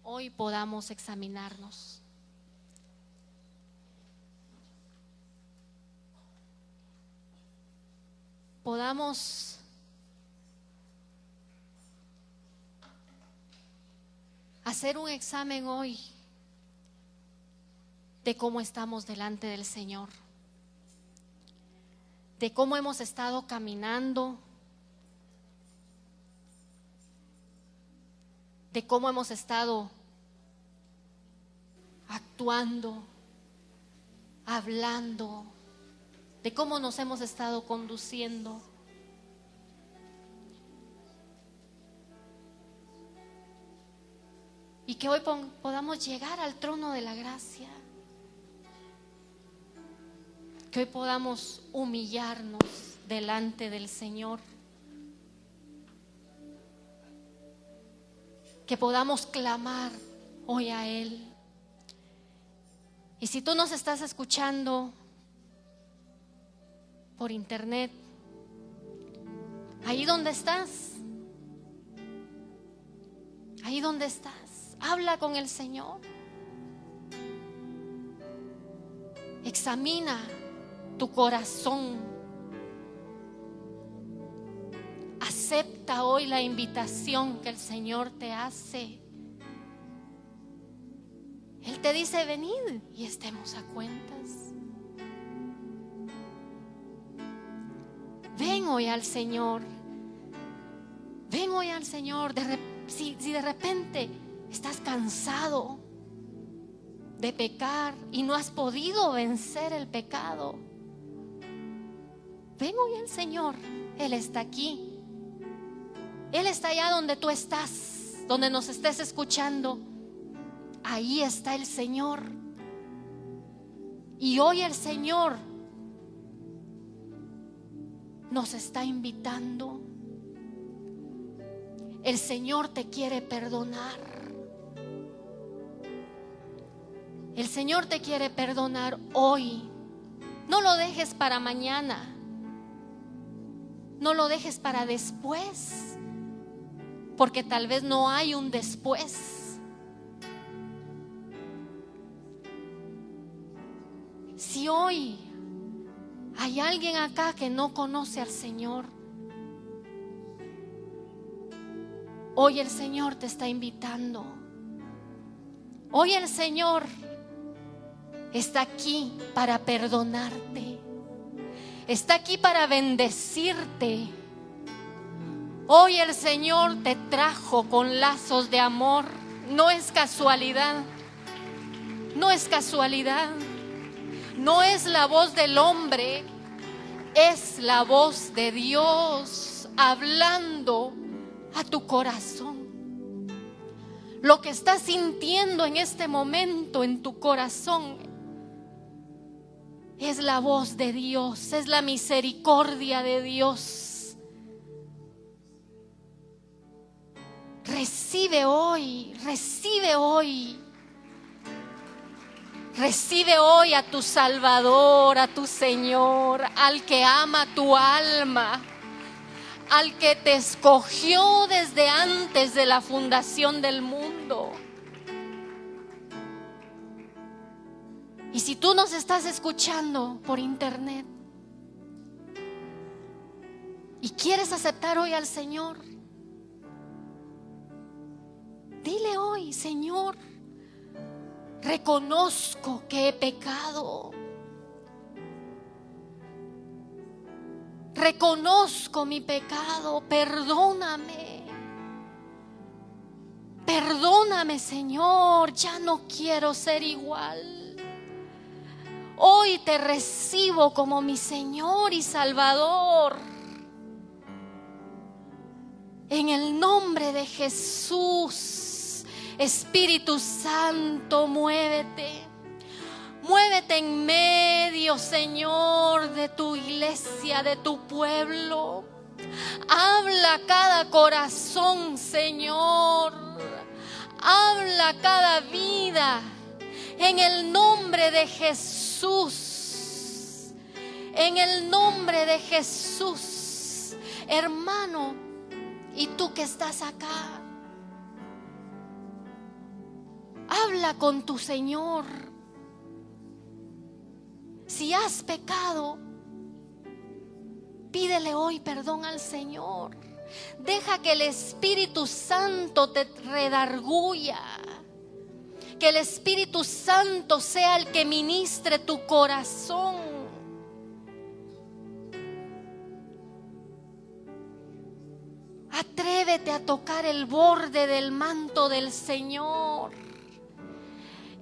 Speaker 1: hoy podamos examinarnos. Podamos hacer un examen hoy de cómo estamos delante del Señor. de cómo hemos estado caminando, de cómo hemos estado actuando, hablando, de cómo nos hemos estado conduciendo. Y que hoy podamos llegar al trono de la gracia. Que hoy podamos humillarnos delante del Señor. Que podamos clamar hoy a Él. Y si tú nos estás escuchando por internet, ahí donde estás, habla con el Señor. Examina tu corazón. Acepta hoy la invitación que el Señor te hace. Él te dice: venid y estemos a cuentas. Ven hoy al Señor. Ven hoy al Señor. Si de repente estás cansado de pecar y no has podido vencer el pecado, ven hoy al Señor. Él está aquí. Él está allá donde tú estás, donde nos estés escuchando. Ahí está el Señor. Y hoy el Señor nos está invitando. El Señor te quiere perdonar. El Señor te quiere perdonar hoy. No lo dejes para mañana. No lo dejes para después, porque tal vez no hay un después. Si hoy hay alguien acá que no conoce al Señor, hoy el Señor te está invitando. Hoy el Señor está aquí para perdonarte. Está aquí para bendecirte. Hoy el Señor te trajo con lazos de amor. No es casualidad. No es casualidad. No es la voz del hombre, es la voz de Dios hablando a tu corazón. Lo que estás sintiendo en este momento en tu corazón es la voz de Dios, es la misericordia de Dios. Recibe hoy, recibe hoy. Recibe hoy a tu Salvador, a tu Señor, al que ama tu alma, al que te escogió desde antes de la fundación del mundo. Y si tú nos estás escuchando por internet y quieres aceptar hoy al Señor, dile hoy: Señor, reconozco que he pecado. Reconozco mi pecado. Perdóname. Perdóname, Señor. Ya no quiero ser igual. Hoy te recibo como mi Señor y Salvador. En el nombre de Jesús. Espíritu Santo, muévete. Muévete en medio, Señor, de tu iglesia, de tu pueblo. Habla a cada corazón, Señor. Habla a cada vida. En el nombre de Jesús. En el nombre de Jesús. Hermano, y tú que estás acá, habla con tu Señor. Si has pecado, pídele hoy perdón al Señor. Deja que el Espíritu Santo te redarguya. Que el Espíritu Santo sea el que ministre tu corazón. Atrévete a tocar el borde del manto del Señor.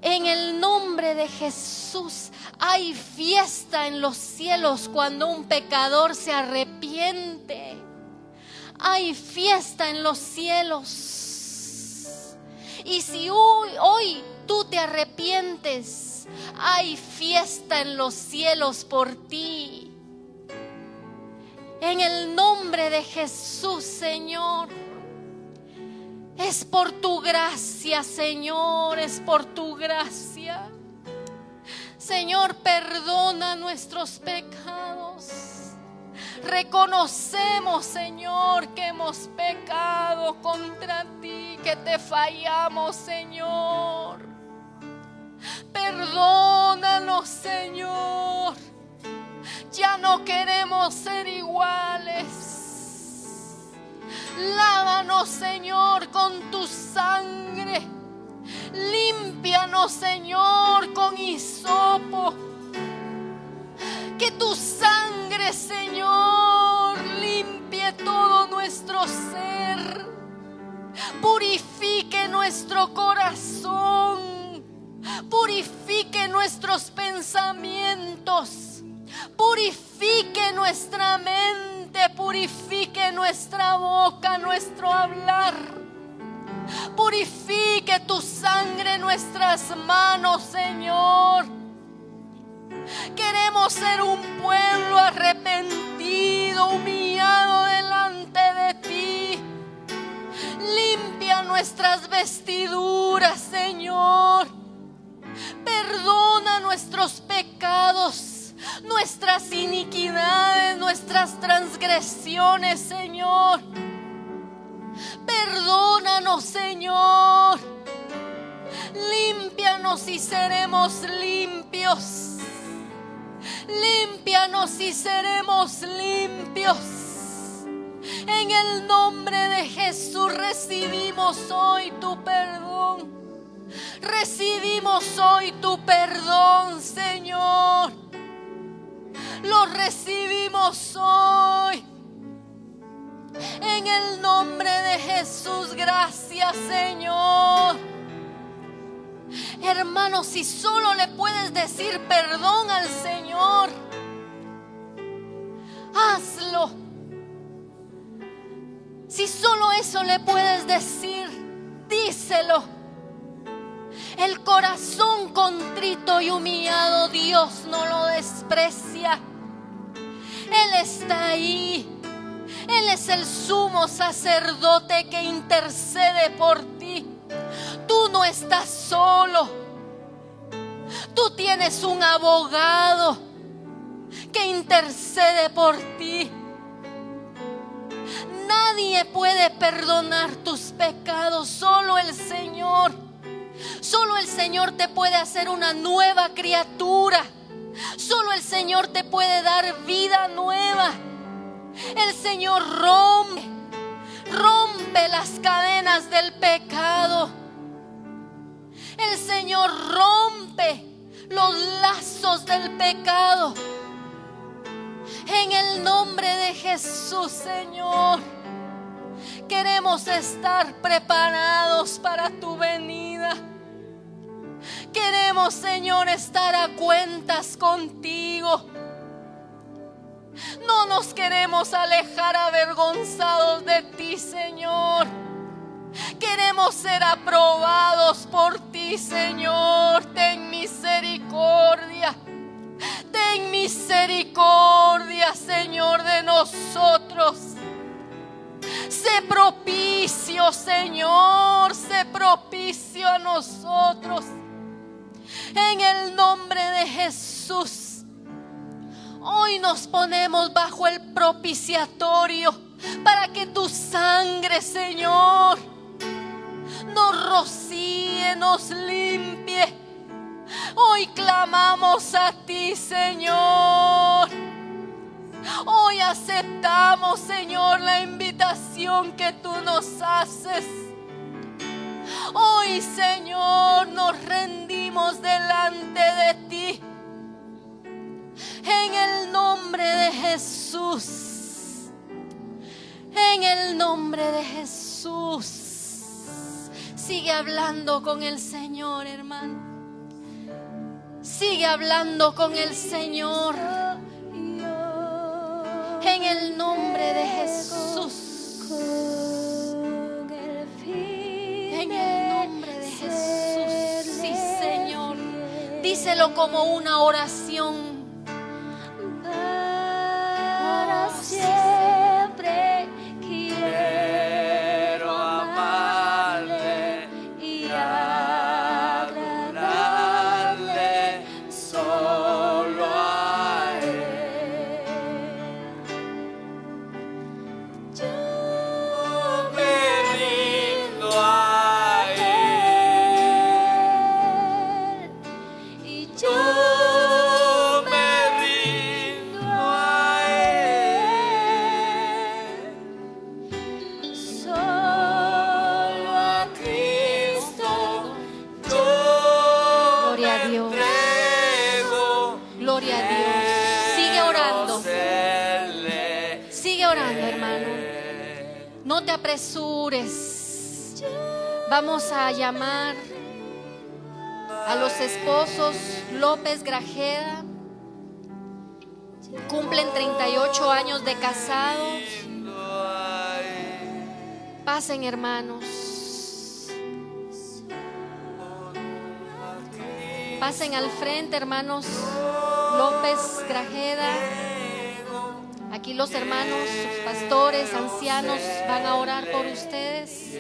Speaker 1: En el nombre de Jesús hay fiesta en los cielos cuando un pecador se arrepiente. Hay fiesta en los cielos. Y si hoy tú te arrepientes, hay fiesta en los cielos por ti. En el nombre de Jesús, Señor. Es por tu gracia, Señor, es por tu gracia. Señor, perdona nuestros pecados. Reconocemos, Señor, que hemos pecado contra ti, que te fallamos, Señor. Perdónanos, Señor. Ya no queremos ser iguales. Lávanos, Señor, con tu sangre. Límpianos, Señor, con hisopo. Que tu sangre, Señor, limpie todo nuestro ser. Purifique nuestro corazón. Purifique nuestros pensamientos. Purifique nuestra mente. Purifique nuestra boca, nuestro hablar. Purifique tu sangre nuestras manos, Señor. Queremos ser un pueblo arrepentido, humillado delante de ti. Limpia nuestras vestiduras, Señor. Perdona nuestros pecados, nuestras iniquidades, nuestras transgresiones, Señor. Perdónanos, Señor. Límpianos y seremos limpios. Límpianos y seremos limpios. En el nombre de Jesús recibimos hoy tu perdón. Recibimos hoy tu perdón, Señor. Lo recibimos hoy. En el nombre de Jesús, gracias, Señor. Hermanos, si solo le puedes decir perdón al Señor, hazlo. Si solo eso le puedes decir, díselo. El corazón contrito y humillado Dios no lo desprecia. Él está ahí. Él es el sumo sacerdote que intercede por ti. Tú no estás solo. Tú tienes un abogado que intercede por ti. Nadie puede perdonar tus pecados, solo el Señor. Solo el Señor te puede hacer una nueva criatura. Solo el Señor te puede dar vida nueva. El Señor rompe las cadenas del pecado. El Señor rompe los lazos del pecado. En el nombre de Jesús, Señor, queremos estar preparados para tu venida. Queremos, Señor, estar a cuentas contigo. No nos queremos alejar avergonzados de ti, Señor. Queremos ser aprobados por ti, Señor. Ten misericordia. Ten misericordia, Señor, de nosotros. Sé propicio, Señor. Sé propicio a nosotros. En el nombre de Jesús. Hoy nos ponemos bajo el propiciatorio para que tu sangre, Señor, nos rocíe, nos limpie. Hoy clamamos a ti, Señor. Hoy aceptamos, Señor, la invitación que tú nos haces. Hoy, Señor, nos rendimos delante de ti. En el nombre de Jesús. En el nombre de Jesús. Sigue hablando con el Señor, hermano. Sigue hablando con el Señor. En el nombre de Jesús. En el nombre de Jesús. Sí, Señor. Díselo como una oración.
Speaker 2: Para siempre quiero amarle y agradarle solo a Él. Yo me rindo a Él y yo me rindo a Él. Solo a Cristo yo
Speaker 1: Gloria a Dios.
Speaker 2: me entrego.
Speaker 1: Gloria a Dios. Sigue orando.
Speaker 2: Serle
Speaker 1: Sigue orando, hermano. No te apresures. Vamos a llamar a los esposos López Grajeda. Cumplen 38 años de casados. Pasen, hermanos. Pasen al frente, hermanos López Grajeda. Aquí los hermanos, sus pastores, ancianos van a orar por ustedes.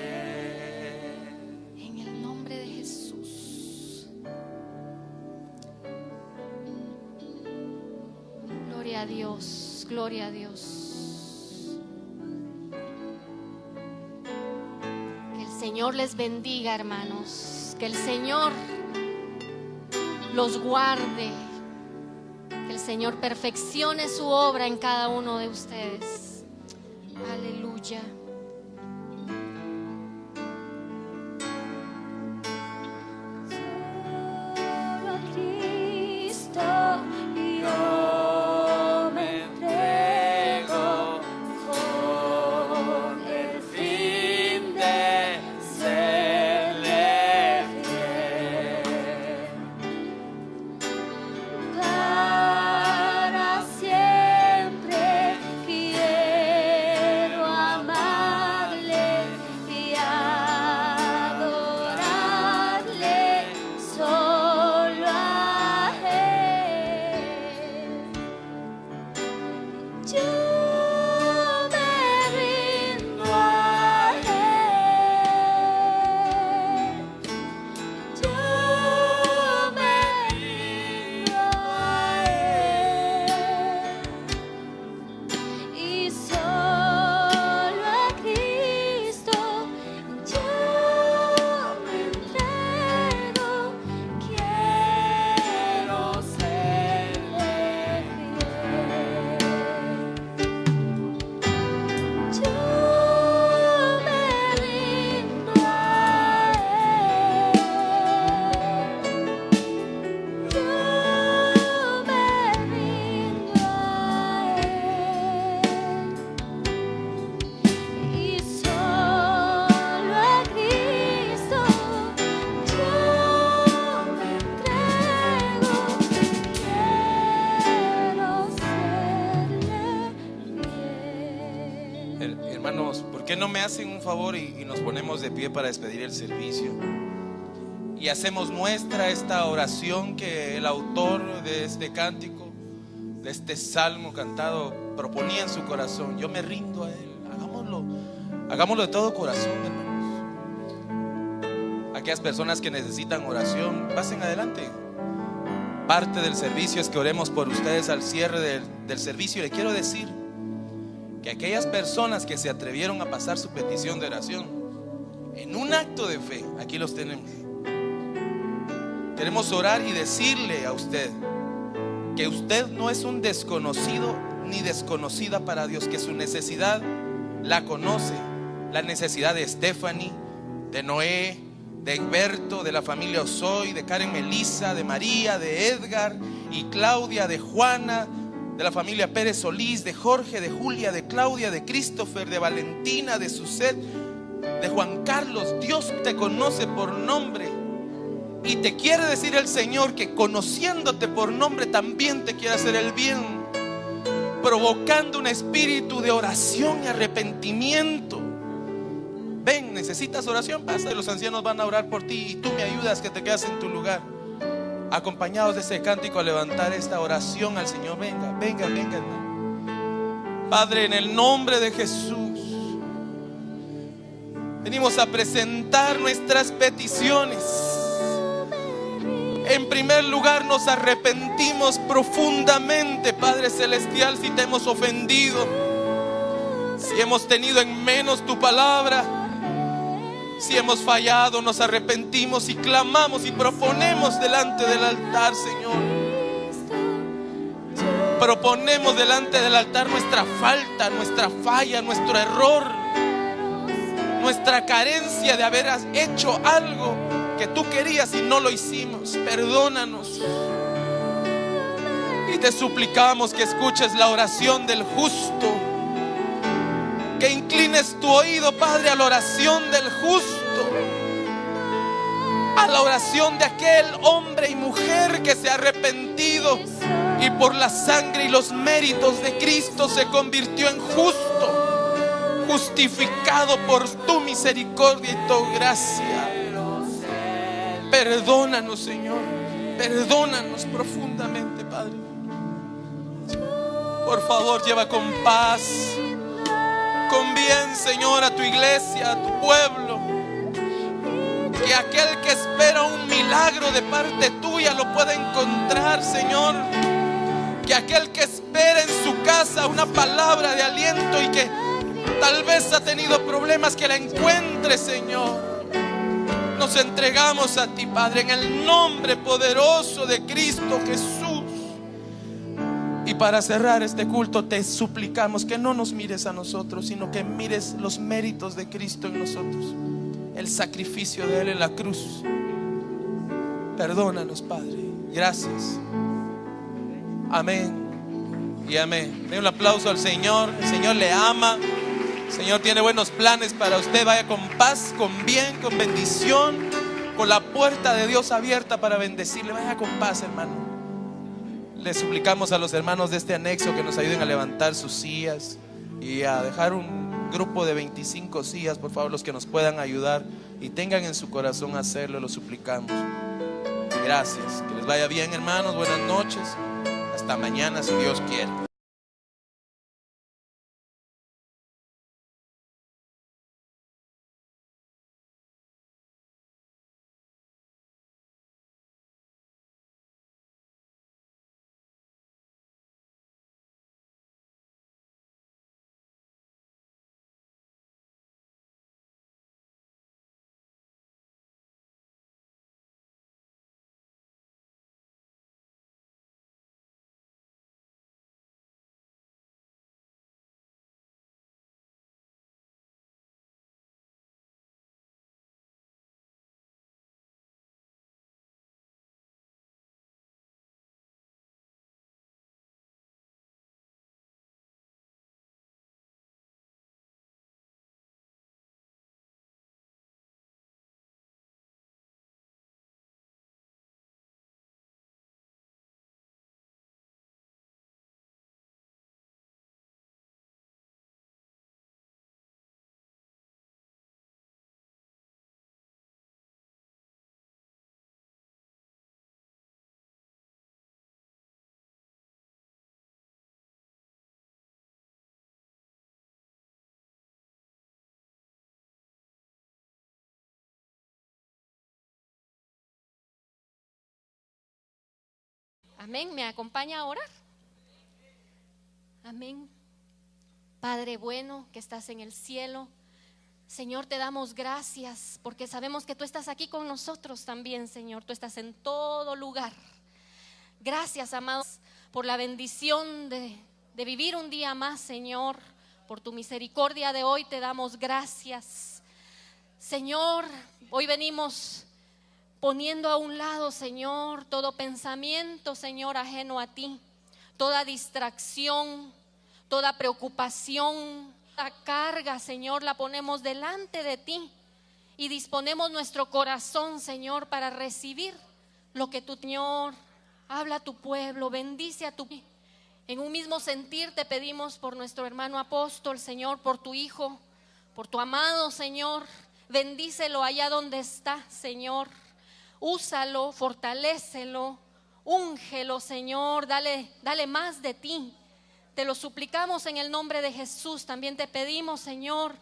Speaker 1: En el nombre de Jesús. Gloria a Dios, gloria a Dios. Que el Señor les bendiga, hermanos. Que el Señor los guarde. Que el Señor perfeccione su obra en cada uno de ustedes. Aleluya.
Speaker 2: Solo a Cristo yo me entrego con el fin de serle fiel. Para siempre quiero amarle y adorarle solo a Él. Yo me rindo a Él. Yo me rindo a Él. Y solo a Cristo yo me entrego. Quiero serle fiel. Yo me rindo a Él. Yo me rindo a Él. Y solo a Cristo yo me entrego. Quiero serle fiel.
Speaker 3: Hermanos, ¿por qué no me hacen un favor y nos ponemos de pie para despedir el servicio? Y hacemos nuestra esta oración que el autor de este cántico, de este salmo cantado, proponía en su corazón. Yo me rindo a Él. Hagámoslo de todo corazón, hermanos. Aquellas personas que necesitan oración, pasen adelante. Parte del servicio es que oremos por ustedes al cierre del servicio. Y le quiero decir que aquellas personas que se atrevieron a pasar su petición de oración en un acto de fe, aquí los tenemos. Queremos orar y decirle a usted que usted no es un desconocido ni desconocida para Dios, que su necesidad la conoce. La necesidad de Stephanie, de Noé, de Egberto, de la familia Osoy, de Karen Melissa, de María, de Edgar y Claudia, de Juana, de de la familia Pérez Solís, de Jorge, de Julia, de Claudia, de Christopher, de Valentina, de Suset, de Juan Carlos. Dios te conoce por nombre y te quiere decir el Señor que conociéndote por nombre también te quiere hacer el bien, provocando un espíritu de oración y arrepentimiento. Ven, necesitas oración, pasa, y los ancianos van a orar por ti y tú me ayudas que te quedas en tu lugar, acompañados de ese cántico, a levantar esta oración al Señor. Venga, venga, venga, hermano. Padre, en el nombre de Jesús, venimos a presentar nuestras peticiones. En primer lugar, nos arrepentimos profundamente, Padre Celestial, si te hemos ofendido, si hemos tenido en menos tu palabra, si hemos fallado. Nos arrepentimos y clamamos y proponemos delante del altar, Señor. Proponemos delante del altar nuestra falta, nuestra falla, nuestro error, nuestra carencia de haber hecho algo que tú querías y no lo hicimos. Perdónanos. Y te suplicamos que escuches la oración del justo, que inclines tu oído, Padre, a la oración del justo, a la oración de aquel hombre y mujer que se ha arrepentido y por la sangre y los méritos de Cristo se convirtió en justo, justificado por tu misericordia y tu gracia. Perdónanos, Señor, perdónanos profundamente, Padre. Por favor, lleva con paz, con bien, Señor, a tu iglesia, a tu pueblo. Que aquel que espera un milagro de parte tuya lo pueda encontrar, Señor. Que aquel que espera en su casa una palabra de aliento y que tal vez ha tenido problemas, que la encuentre, Señor. Nos entregamos a ti, Padre, en el nombre poderoso de Cristo Jesús. Y para cerrar este culto te suplicamos que no nos mires a nosotros, sino que mires los méritos de Cristo en nosotros, el sacrificio de Él en la cruz. Perdónanos, Padre. Gracias. Amén y amén. Den un aplauso al Señor. El Señor le ama. El Señor tiene buenos planes para usted. Vaya con paz, con bien, con bendición, con la puerta de Dios abierta para bendecirle. Vaya con paz, hermano. Le suplicamos a los hermanos de este anexo que nos ayuden a levantar sus sillas y a dejar un grupo de 25 sillas, por favor, los que nos puedan ayudar y tengan en su corazón hacerlo, lo suplicamos. Gracias, que les vaya bien, hermanos, buenas noches, hasta mañana si Dios quiere.
Speaker 1: Amén. ¿Me acompaña a orar? Amén. Padre bueno que estás en el cielo, Señor, te damos gracias porque sabemos que tú estás aquí con nosotros también, Señor. Tú estás en todo lugar. Gracias, amados, por la bendición de vivir un día más, Señor. Por tu misericordia de hoy te damos gracias, Señor. Hoy venimos poniendo a un lado, Señor, todo pensamiento, Señor, ajeno a ti. toda distracción, toda preocupación, la carga, Señor, la ponemos delante de ti y disponemos nuestro corazón, Señor, para recibir lo que tu Señor habla a tu pueblo, bendice a tu pueblo. En un mismo sentir te pedimos por nuestro hermano apóstol, Señor, por tu hijo, por tu amado, Señor. Bendícelo allá donde está, Señor. Úsalo, fortalécelo, úngelo, Señor. Dale más de ti. Te lo suplicamos en el nombre de Jesús. También te pedimos, Señor,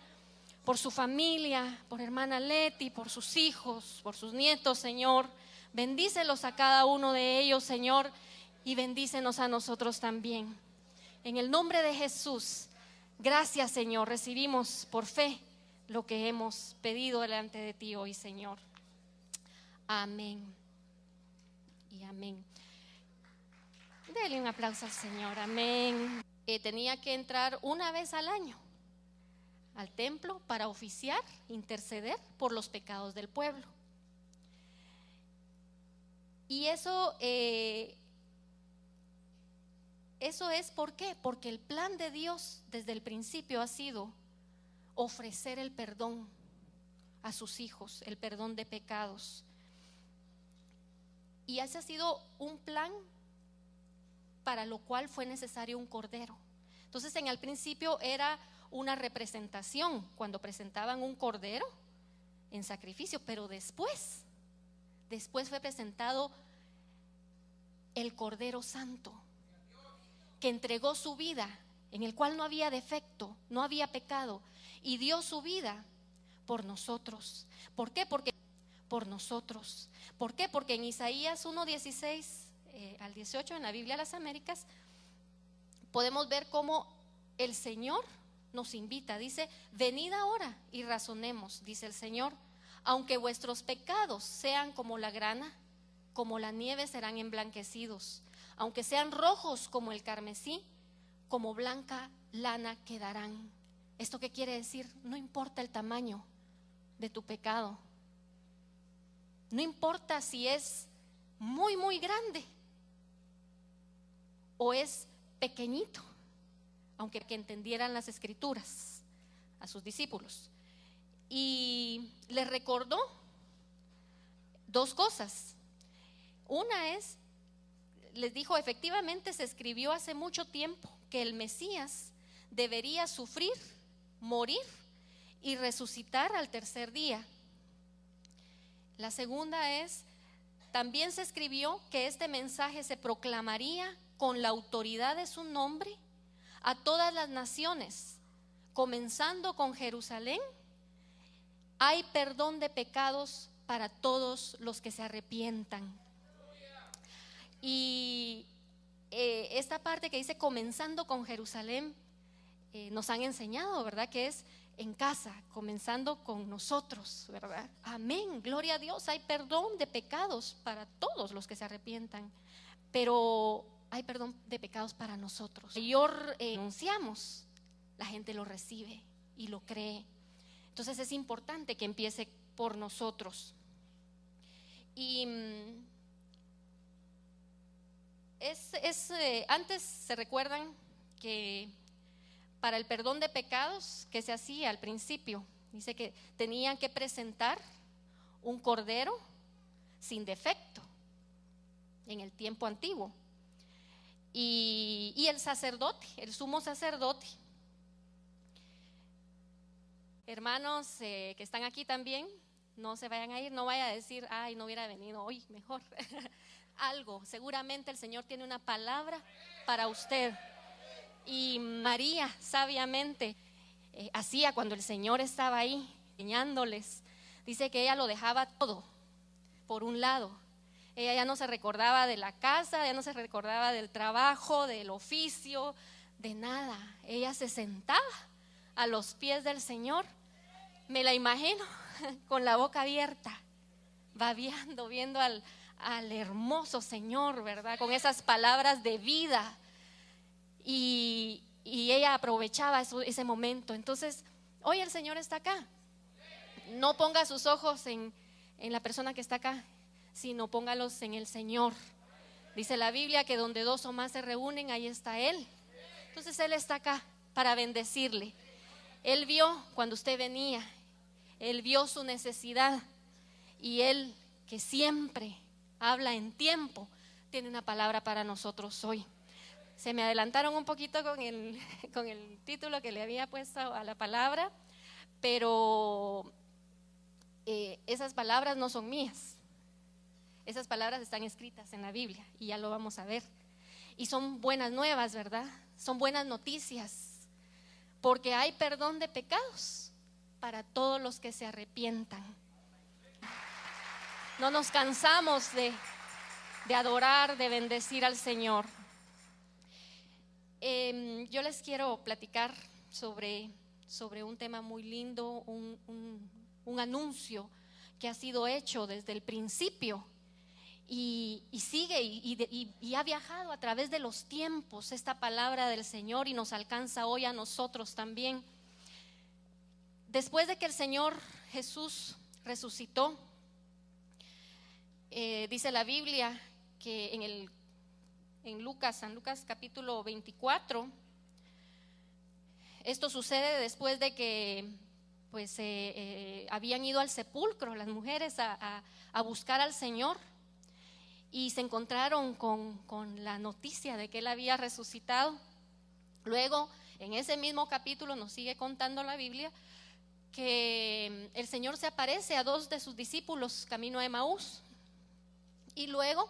Speaker 1: por su familia, por hermana Leti, por sus hijos, por sus nietos, Señor. Bendícelos a cada uno de ellos, Señor, y bendícenos a nosotros también. En el nombre de Jesús, gracias, Señor. Recibimos por fe lo que hemos pedido delante de ti hoy, Señor. Amén y amén. Dele un aplauso al Señor, amén. Tenía que entrar una vez al año al templo para oficiar, interceder por los pecados del pueblo. Y eso es ¿por qué? Porque el plan de Dios desde el principio ha sido ofrecer el perdón a sus hijos, el perdón de pecados. Y ese ha sido un plan para lo cual fue necesario un cordero. Entonces, en el principio era una representación cuando presentaban un cordero en sacrificio, pero después fue presentado el Cordero Santo, que entregó su vida, en el cual no había defecto, no había pecado, y dio su vida por nosotros. ¿Por qué? Porque por nosotros. ¿Por qué? Porque en Isaías 1:16 al 18 en la Biblia de las Américas podemos ver cómo el Señor nos invita. Dice: venid ahora y razonemos, dice el Señor. Aunque vuestros pecados sean como la grana, como la nieve serán emblanquecidos. Aunque sean rojos como el carmesí, como blanca lana quedarán. ¿Esto qué quiere decir? No importa el tamaño de tu pecado. No importa si es muy, muy grande o es pequeñito, aunque que entendieran las escrituras a sus discípulos. Y les recordó dos cosas. Una es, les dijo, efectivamente se escribió hace mucho tiempo que el Mesías debería sufrir, morir y resucitar al tercer día. La segunda es, también se escribió que este mensaje se proclamaría con la autoridad de su nombre a todas las naciones, comenzando con Jerusalén. Hay perdón de pecados para todos los que se arrepientan. Y esta parte que dice comenzando con Jerusalén, nos han enseñado, ¿verdad? Que es en casa, comenzando con nosotros, ¿verdad? Amén, gloria a Dios. Hay perdón de pecados para todos los que se arrepientan, pero hay perdón de pecados para nosotros. Y anunciamos, la gente lo recibe y lo cree. Entonces es importante que empiece por nosotros. Y antes se recuerdan que para el perdón de pecados, ¿qué se hacía al principio? Dice que tenían que presentar un cordero sin defecto en el tiempo antiguo. Y el sacerdote, el sumo sacerdote, hermanos que están aquí también, no se vayan a ir, no vaya a decir, ay, no hubiera venido hoy, mejor. Algo, seguramente el Señor tiene una palabra para usted. Y María sabiamente hacía cuando el Señor estaba ahí enseñándoles. Dice que ella lo dejaba todo por un lado. Ella ya no se recordaba de la casa, ya no se recordaba del trabajo, del oficio, de nada. Ella se sentaba a los pies del Señor. Me la imagino con la boca abierta, babeando, viendo al hermoso Señor, ¿verdad? Con esas palabras de vida. Y ella aprovechaba ese momento. Entonces, hoy el Señor está acá. No ponga sus ojos en la persona que está acá, sino póngalos en el Señor. Dice la Biblia que donde dos o más se reúnen, ahí está Él. Entonces Él está acá para bendecirle. Él vio cuando usted venía, Él vio su necesidad, y Él, que siempre habla en tiempo, tiene una palabra para nosotros hoy. Se me adelantaron un poquito con el título que le había puesto a la palabra, pero esas palabras no son mías. Esas palabras están escritas en la Biblia y ya lo vamos a ver. Y son buenas nuevas, ¿verdad? Son buenas noticias, porque hay perdón de pecados para todos los que se arrepientan. No nos cansamos de adorar, de bendecir al Señor. Yo les quiero platicar sobre un tema muy lindo, un anuncio que ha sido hecho desde el principio y sigue y ha viajado a través de los tiempos esta palabra del Señor, y nos alcanza hoy a nosotros también. Después de que el Señor Jesús resucitó, dice la Biblia que en San Lucas capítulo 24, esto sucede después de que pues habían ido al sepulcro las mujeres a buscar al Señor, y se encontraron con la noticia de que Él había resucitado. Luego, en ese mismo capítulo, nos sigue contando la Biblia que el Señor se aparece a dos de sus discípulos camino a Emaús, y luego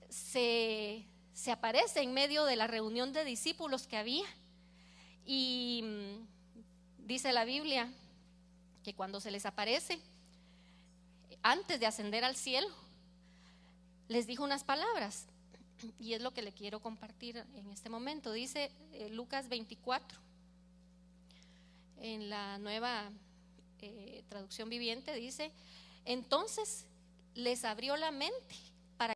Speaker 1: se aparece en medio de la reunión de discípulos que había, y dice la Biblia que cuando se les aparece, antes de ascender al cielo, les dijo unas palabras, y es lo que le quiero compartir en este momento. Dice Lucas 24, en la nueva traducción viviente, dice: entonces les abrió la mente